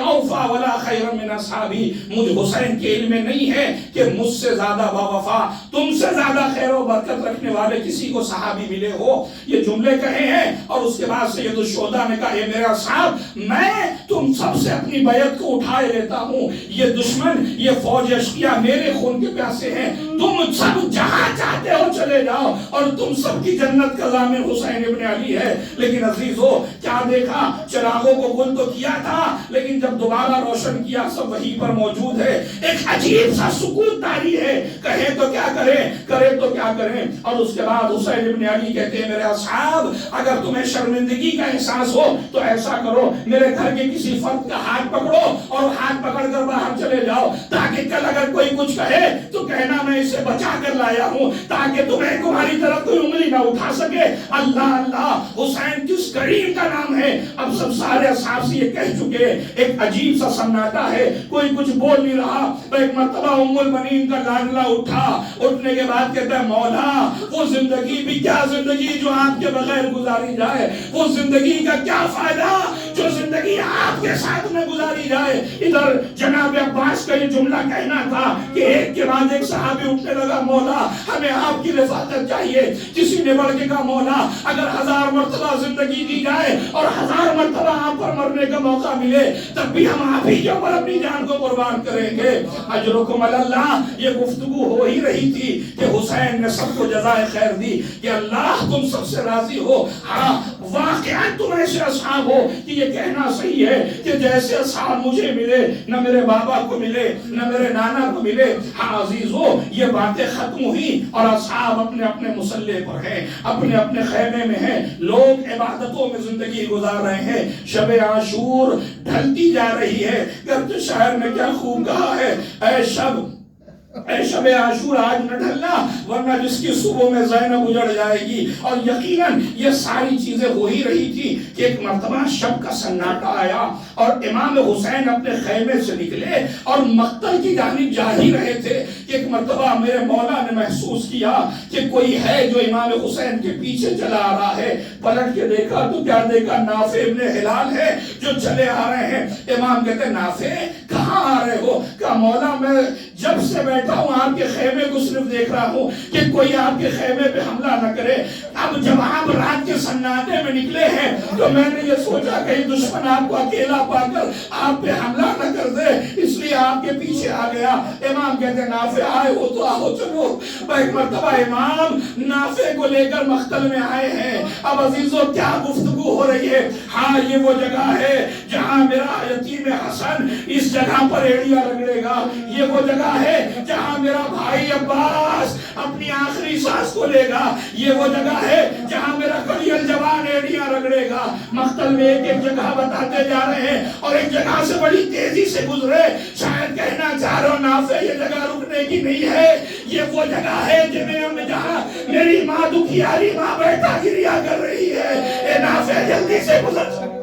اوفا ولا خیر من اصحابی۔ مجھ حسین کے علم میں نہیں ہے کہ مجھ سے زیادہ باوفا، تم سے زیادہ خیر و برکت رکھنے والے کسی کو صحابی ملے ہو۔ یہ جملے کہے ہیں، اور اس کے بعد سید الشہداء نے کہا، اے میرے اصحاب، میں تم سب سے اپنی بیعت کو اٹھائے لیتا ہوں، یہ دشمن، یہ فوج اشقیاء میرے خون کے پیاسے ہیں، تم سب جہاں چاہتے ہو چلے جاؤ، اور تم سب کی جنت کا ضامن حسین ابن علی ہے۔ لیکن عزیزو، کیا دیکھا؟ چراغوں کو گل تو کیا تھا، لیکن جب دوبارہ روشن کیا سب وہیں پر موجود ہے۔ ایک عجیب سا سکوت طاری ہے، کہیں تو کیا کریں، کریں تو کیا کریں۔ اور اس کے بعد حسین ابن علی کہتے ہیں، میرے اصحاب، اگر تمہیں شرمندگی کا احساس ہو تو ایسا کرو، میرے گھر کے کسی فرد کا ہاتھ پکڑو اور ہاتھ پکڑ کر باہر چلے جاؤ، تاکہ کل اگر کوئی کچھ کہے تو کہنا میں اسے بچا کر لایا ہوں، تاکہ تمہیں تمہاری طرف کوئی انگلی نہ اٹھا سکے۔ اللہ اللہ، حسین کس کریم کا نام ہے۔ اب سب سارے اصحاب سے یہ کہہ چکے، ایک عجیب سا سناٹا ہے، کوئی کچھ بول نہیں رہا۔ ایک مرتبہ ام المؤمنین کا لاڈلا اٹھا، اٹھنے کے بعد کہتا ہے، مولا، وہ زندگی بھی کیا زندگی جو آپ کے بغیر گزاری جائے، وہ زندگی کا کیا فائدہ جو زندگی آپ کے ساتھ میں گزاری جائے۔ ادھر جناب عباس کا یہ جملہ کہنا تھا کہ ایک کے بعد ایک صحابی اٹھنے لگا، مولا ہمیں آپ کی رفاقت چاہیے۔ کسی نے بڑھ کے کہا، مولا اگر 1000 مرتبہ زندگی دی جائے اور 1000 مرتبہ آپ پر مرنے کا موقع ملے تب بھی ہم آپ ہی کے اوپر اپنی جان کو قربان کریں گے۔ اجرکم اللہ، یہ گفتگو ہو ہی رہی تھی کہ حسین نے سب کو جزائے خیر دی کہ اللہ تم سب سے راضی ہو۔ ہاں واقعا تم ایسے اصحاب ہو کہ یہ کہنا صحیح ہے کہ جیسے اصحاب مجھے ملے، نہ میرے بابا کو ملے، نہ میرے نانا کو ملے۔ ہاں عزیزو، یہ باتیں ختم ہوئی اور اصحاب اپنے اپنے مسلح پر ہیں، اپنے اپنے خیمے میں ہیں، لوگ عبادتوں میں زندگی گزار رہے ہیں۔ شب عاشور ڈھلتی جا رہی ہے، گرچہ شاعر نے کیا خوب کہا ہے، اے شب عاشور آج نہ ڈھلنا، ورنہ جس کی صبح میں زینب اجڑ جائے گی۔ اور یقیناً یہ ساری چیزیں ہو ہی رہی تھی کہ ایک مرتبہ شب کا سناٹا آیا اور امام حسین اپنے خیمے سے نکلے اور مقتل کی جانب جا ہی رہے تھے کہ ایک مرتبہ میرے مولا نے محسوس کیا کہ کوئی ہے جو امام حسین کے پیچھے چلا آ رہا ہے۔ پلٹ کے دیکھا تو کیا دیکھا؟ نافع ابن ہلال ہے جو چلے آ رہے ہیں۔ امام کہتے ہیں، نافع کہاں آ رہے ہو؟ کہا، مولا میں جب سے بیٹھا ہوں آپ کے خیمے کو صرف دیکھ رہا ہوں کہ کوئی آپ کے خیمے پہ حملہ نہ کرے۔ اب جب آپ رات کے سناٹے میں نکلے ہیں تو میں نے یہ سوچا کہیں دشمن آپ کو اکیلا پا کر آپ پہ حملہ نہ کر دے، اس لیے آپ کے پیچھے آ گیا۔ امام کہتے ہیں، نافع آئے ہو تو آؤ چلو۔ ایک مرتبہ امام نافع کو لے کر مقتل میں آئے ہیں۔ اب عزیزو کیا گفتگو ہو رہی ہے؟ ہاں یہ وہ جگہ ہے جہاں میرا یتیم حسن اس جگہ پر ایڑیا رگڑے گا، یہ وہ جگہ ہے جہاں میرا بھائی عباس اپنی آخری سانس کو لے گا، یہ وہ جگہ ہے جہاں میرا کڑی الجوان ایڑیاں رگڑے گا۔ مقتل میں ایک ایک جگہ بتاتے جا رہے ہیں اور ایک جگہ سے بڑی تیزی سے گزرے، شاید کہنا چاہ رہا ہوں نافع یہ جگہ رکنے کی نہیں ہے، یہ وہ جگہ ہے جہاں میری ماں دکھیاری ماں بیٹا گریا کر رہی ہے، اے نافع جلدی سے گزر سکتے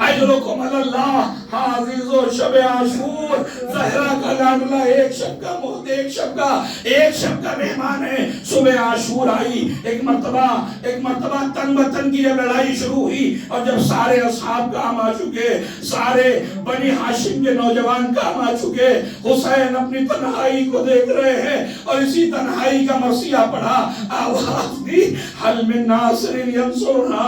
اجرکم اللہ۔ عزیزو شب عاشور زہرا کا لاڈلا ایک شب کا مہد ایک شب کا مہمان ہے۔ صبح عاشور آئی، ایک مرتبہ تن بتن کی جب لڑائی شروع ہوئی اور جب سارے اصحاب کام آ چکے، سارے بنی ہاشم کے نوجوان کام آ چکے، حسین اپنی تنہائی کو دیکھ رہے ہیں اور اسی تنہائی کا مرثیہ پڑھا، آواز دی حل من ناصر ینصرنا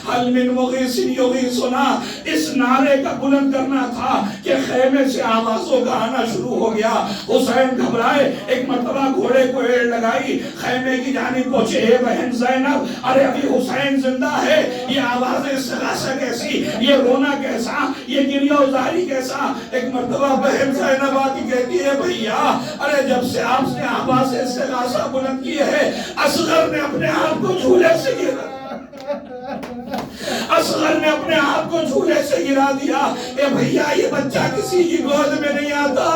حل من مغیث یغیثنا۔ اس نعرے کا بلند کرنا تھا کہ خیمے سے آوازوں کا آنا شروع ہو گیا۔ حسین گھبرائے، ایک مرتبہ گھوڑے کو ایڑ لگائی، خیمے کی جانب پہنچے، اے بہن زینب، ارے ابھی حسین زندہ ہے، یہ آوازیں استغاثہ کیسی، یہ رونا کیسا، یہ گریہ وزاری کیسا؟ ایک مرتبہ بہن زینب آتی کہتی ہے بھیا، ارے جب سے آپ نے آواز استغاثہ بلند کی ہے، اصغر نے اپنے آپ کو جھولے سے گرا دیا۔ اے بھیا یہ بچہ کسی کی گود میں نہیں آتا۔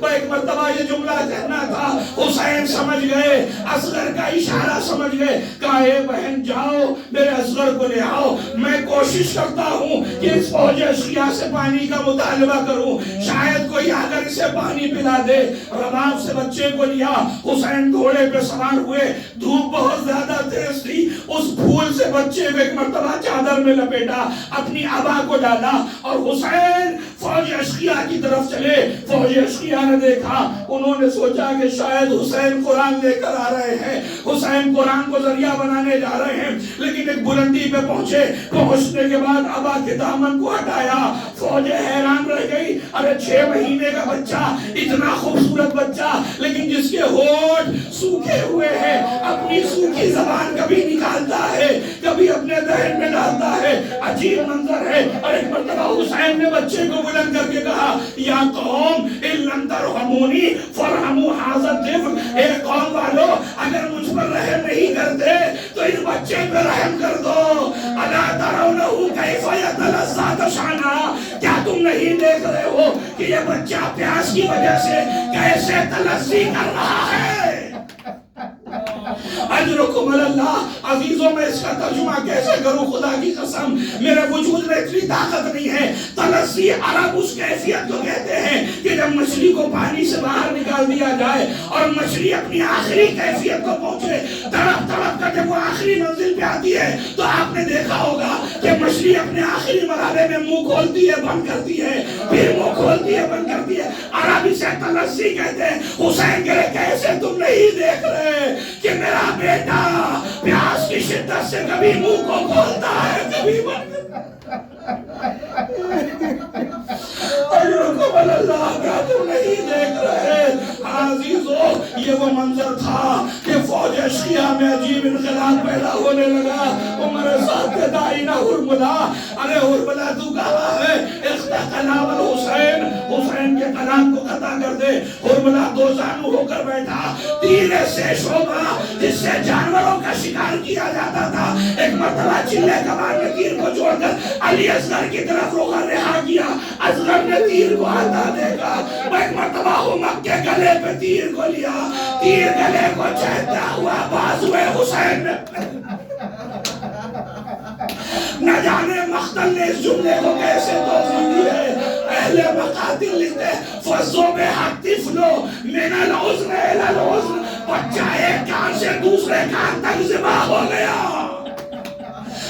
ایک مرتبہ یہ جملہ کہنا تھا، حسین سمجھ گئے، اصغر کا اشارہ سمجھ گئے، کہا اے بہن جاؤ میرے اصغر کو لے آؤ، میں کوشش کرتا ہوں کہ اس فوج اشقیاء سے پانی کا مطالبہ کروں، شاید کوئی آ کر اسے پانی پلا دے۔ رباب سے بچے کو لیا، حسین گھوڑے پہ سوار ہوئے، دھوپ بہت زیادہ تیز تھی، اس پھول سے بچے کو ایک مرتبہ چادر میں لپیٹا، اپنی ابا کو ڈالا اور حسین فوج اشقیاء کی طرف چلے۔ فوج اشقیاء نے دیکھا، انہوں نے سوچا کہ شاید حسین قرآن لے کر آ رہے ہیں، حسین قرآن کو ذریعہ بنانے جا رہے ہیں، لیکن ایک بلندی پہ پہنچنے کے بعد ابا کے دامن کو ہٹایا۔ فوج حیران رہ گئی، ارے 6 مہینے کا بچہ، اتنا خوبصورت بچہ، لیکن جس کے ہونٹ سوکھے ہوئے ہیں، اپنی سوکھی زبان کبھی نکالتا ہے کبھی اپنے دہن میں ڈالتا ہے، عجیب منظر ہے۔ اور ایک مرتبہ حسین نے بچے کو بلند کر کے کہا یا قوم ان لم ترحمونی فرحموا ھذا الطفل، اے قوم والو اگر مجھ پر رحم نہیں کرتے تو اس بچے پہ رحم کر دو۔ الا ترونہ کیف یتلذذ طشانا، کیا تم نہیں دیکھ رہے ہو کہ یہ بچہ پیاس کی وجہ سے کیسے تلذی کر رہا ہے؟ اجرکم اللہ۔ عزیزوں میں اس کا ترجمہ کیسے کروں؟ خدا کی قسم میرے وجود میں اتنی طاقت نہیں ہے۔ تلذی عرب اس کیفیت کو کہتے ہیں کہ جب مچھلی کو پانی سے باہر نکال دیا جائے اور مچھلی اپنی آخری کیفیت کو پہنچے، تڑپ تڑپ کر جب وہ آخری منزل پہ آتی ہے تو آپ نے دیکھا ہوگا کہ مچھلی اپنے آخری مرحلے میں منہ کھولتی ہے بند کرتی ہے، پھر منہ کھولتی ہے بند کرتی ہے، عرب اسے تلذی کہتے ہیں۔ حسین کہے کیسے تم نہیں دیکھ رہے کہ میرا بیٹا پیاس کی شدت سے کبھی منہ کو کھولتا ہے کبھی بند اجرکم اللہ، کیا تم نہیں دیکھ رہے؟ عزیزو یہ وہ منظر تھا کہ فوج اشقیاء میں عجیب انقلاب پیدا ہونے لگا۔ عمر صاحب کے دائنہ ہرملا، ارے ہرملا تو کہا ہے اختہ قلاب الحسین، حسین کے قلاب کو قطع کر دے۔ ہرملا دو زانو ہو کر بیٹھا، تیر سے شعبہ جس سے جانوروں کا شکار کیا جاتا تھا، ایک مرتبہ چلے کمان میں تیر کو چھوڑ کر علی اصغر کی طرف رخ رہا کیا۔ اصغر نے تیر کو ہٹا دیکھا، ایک مرتبہ ہمک کے گلے پہ تیر کو لیا، تیر گلے کو چہتا ہوا بازوئے حسین نے نہ جانے مقتل نے اس جملے کو کیسے توضیح دی ہے۔ اہل مقاتل لکھتے فضوں میں حق طفلو من العزن الى العزن، بچہ ایک کان سے دوسرے کان تک ذبح ہو گیا۔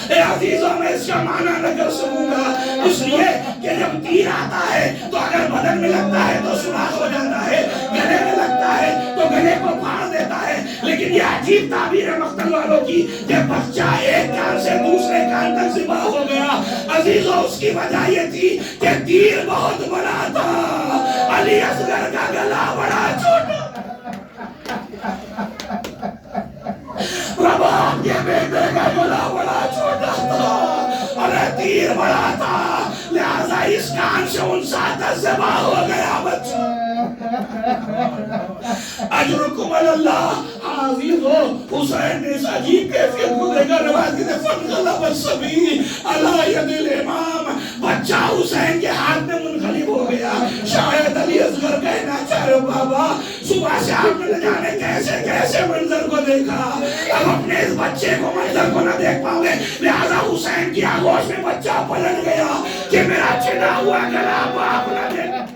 اے عزیزوں میں اس کا معنی نہ کر سکوں گا، اس لیے کہ جب تیر آتا ہے تو اگر بدن میں لگتا ہے تو سوراخ ہو جاتا ہے، گلے میں لگتا ہے تو گلے کو پھاڑ دیتا ہے، لیکن یہ عجیب تعبیر ہے مقتل والوں کی کہ بچہ ایک کان سے دوسرے کان تک ذبح ہو گیا۔ عزیزوں اس کی وجہ یہ تھی کہ تیر بہت بڑا تھا، علی اصغر کا گلا بڑا چھوٹا، رباب کے بیٹے کا گلا بڑا چھوٹا تھا، اور تیر بڑا تھا، لہذا اس کان سے ان ساتھ ذبح ہو گیا بچہ. اجرکم اللہ. حاضر ہو حسین نے اس عجیب کیفیت کو دیکھا. روایت کہتے فانقلب الصبی علی ید الامام. بچہ حسین کے ہاتھ میں منقلب ہو گیا. شاید علی اصغر کہنا چاہ رہے بابا صبح سے آپ نے جانے کیسے کیسے منظر کو دیکھا, اب اپنے اس بچے کو منظر کو نہ دیکھ پاؤں گے. لہذا حسین کی آغوش میں بچہ پلٹ گیا کہ میرا چھنا ہوا گلا باپ نہ دیکھ,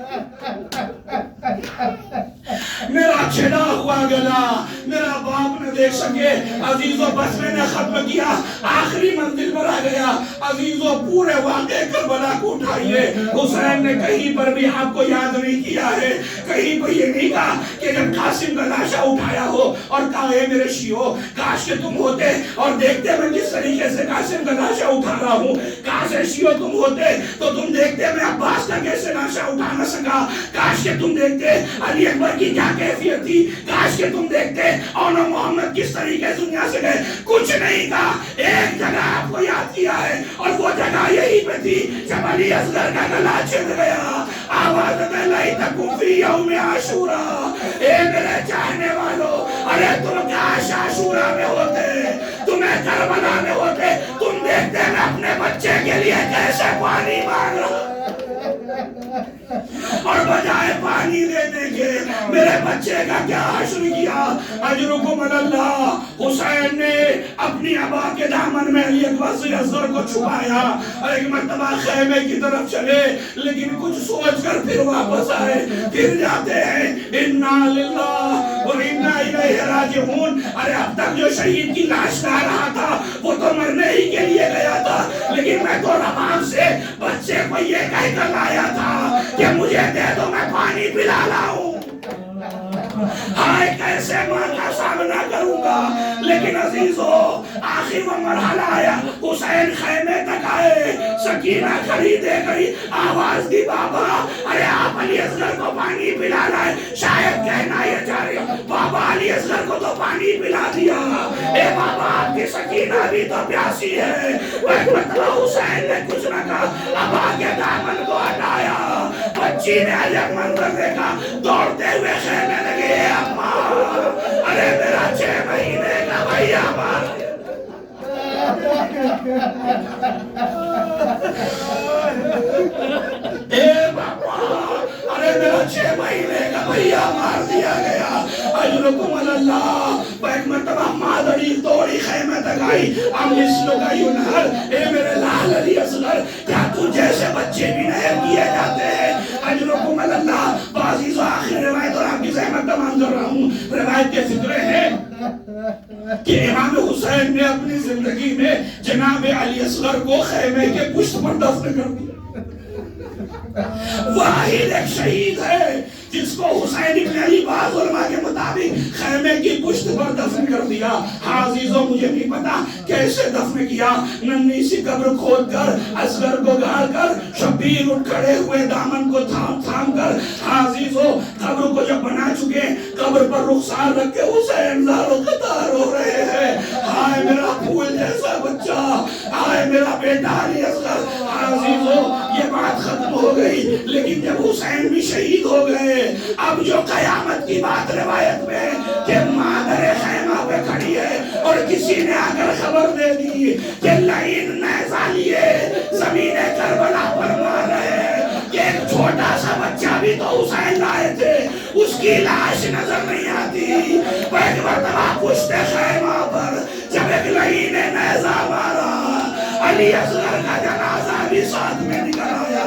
میرا چھنا ہوا گلا میرا باپ نہ دیکھ سکے. عزیزو بس میں نے ختم کیا, آخری منزل پر آ گیا. عزیزو پورے واقعے کربلا کو اٹھائیے. حسین نے کہیں پر بھی آپ کو یاد نہیں کیا ہے, کہیں پر یہ نہیں کہا کہ جب قاسم کا لاشا اٹھایا ہو اور کہا اے میرے شیعو کاش کہ تم ہوتے اور دیکھتے میں کس طریقے سے قاسم کا لاشا اٹھا رہا ہوں. کاش اے شیعو تم ہوتے تو تم دیکھتے میں عباس کا کیسے لاشا اٹھا نہ سکا. کاش کہ تم دیکھتے علی اکبر کی کیا کیفیت تھی. کاش کہ تم دیکھتے اور محمد کس طریقے سے دنیا سے گئے. کچھ نہیں کہا, ایک جگہ آپ کو یاد کیا ہے اور وہ جگہ یہی پہ تھی جب علی اصغر کا گلا چھن گیا. آواز میں لائی تکو فی یوم عاشورا. اے میرے چاہنے والو, ارے تم کاش عاشورا میں ہوتے, تمہیں کربلا میں ہوتے, تم دیکھتے میں اپنے بچے کے لیے کیسے پانی مانگ رہا اور بجائے پانی دینے کے میرے بچے کا کیا حشر کیا. اجرکم اللہ. حسین نے اپنی ابا کے دامن میں علی اکبر اصغر کو چھپایا اور ایک مرتبہ خیمے کی طرف چلے, لیکن کچھ سوچ کر پھر واپس آئے. پھر جاتے ہیں انا للہ و انا الیہ راجعون. ارے اب تک جو شہید کی لاش لا رہا تھا وہ تو مرنے ہی کے لیے گیا تھا, لیکن میں تو رباب سے بچے کو یہ کہہ کر لایا تھا کہ مجھے دے دو میں پانی پلا لاؤں. ہائے کیسے ماں کا سامنا کروں گا. لیکن عزیزو آخر وہ مرحلہ آیا. حسین خیمے تک آئے, سکینہ کھڑی دے گئی, آواز دی بابا ارے آپ علی اصغر کو پانی پلا لائے. شاید کہنا یہ چاہ رہے ہو بابا علی اصغر کو تو پانی پلا دیا, اے بابا آپ کی سکینہ بھی تو پیاسی ہے. مطلب حسین نے کچھ نہ کہا, ابا کے دامن کو ہٹایا. بچی نے عجب منظر دیکھا, دوڑتے ہوئے خیمے لگے. اماں ارے میرا 6 مہینے کا بھیا مار اے بابا ارے میرا 6 مہینے کا بھیا مار دیا گیا. اجرکم اللہ. ایک مرتبہ مادری دوڑی خیمے تک آئی. ام مثلو کا ینہر, اے میرے لال علی اصغر کیا تو جیسے بچے بھی نہر کیے جاتے ہیں. اجرکم اللہ. بازی سو آخر روایت اور آپ کی زحمت تمام کر رہا ہوں. روایت کے فکرے ہیں کہ امام حسین نے اپنی زندگی میں جناب علی اصغر کو خیمے کے پشت پر دفن کر دیا. واحد ایک شہید ہے جس کو حسین ابن علی بعض علماء کے مطابق خیمے کی پشت پر دفن کر دیا. عزیزوں مجھے نہیں پتا کیسے دفن کیا. ننھی سی قبر کھود کر اصغر کو گاڑ کر شبیر اٹھ کھڑے ہوئے دامن کو تھام تھام کر. عزیزوں قبر کو جب بنا چکے قبر پر رخسار رکھ کے حسین زار و قطار ہو رہے ہیں. ہائے میرا پھول جیسا بچہ, ہائے میرا بیٹا علی اصغر. عزیزوں یہ بات ختم ہو گئی, لیکن جب حسین بھی شہید ہو گئے اب جو قیامت کی بات روایت میں کہ مادر خیمہ پہ کھڑی ہے اور کسی نے آ کر خبر دے دی کہ لعین نیزہ لیے زمین کربلا پر مار رہے ہیں کہ ایک چھوٹا سا بچہ بھی تو حسین لائے تھے, اس کی لاش نظر نہیں آتی. ایک مرتبہ پشت خیمہ پر جب ایک لعین نیزہ مارا, علی اصغر کا جنازہ بھی ساتھ میں نکل آیا.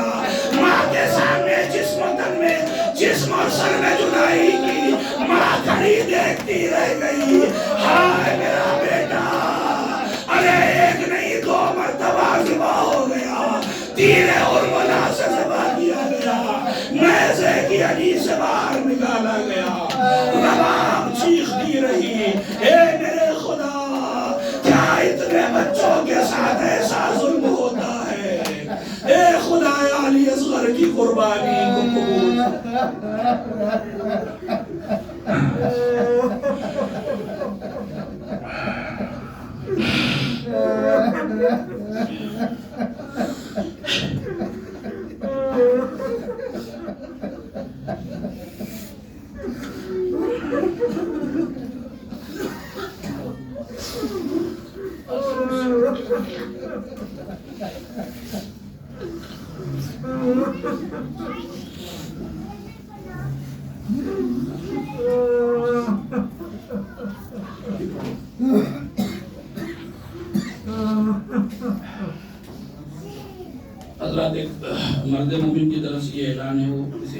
ماں کے سامنے جسم و تن میں جسم اور سر میں جدائی کی, ماں کھڑی دیکھتی رہ گئی. ہائے میرا بیٹا, ارے ایک نہیں 2 مرتبہ ذبح ہو گیا, تیر اور ملا سے ذبح کیا گیا, نیزے کی علی سے باہر نکالا گیا. رباب چیختی رہی, اے میرے خدا کیا اتنے بچوں کے ساتھ ایسا ظلم ہوتا ہے. اے خدا علی اصغر کی قربانی کو قبول. حضرات، ایک مرد مومن کی طرف سے یہ اعلان ہے، وہ کسی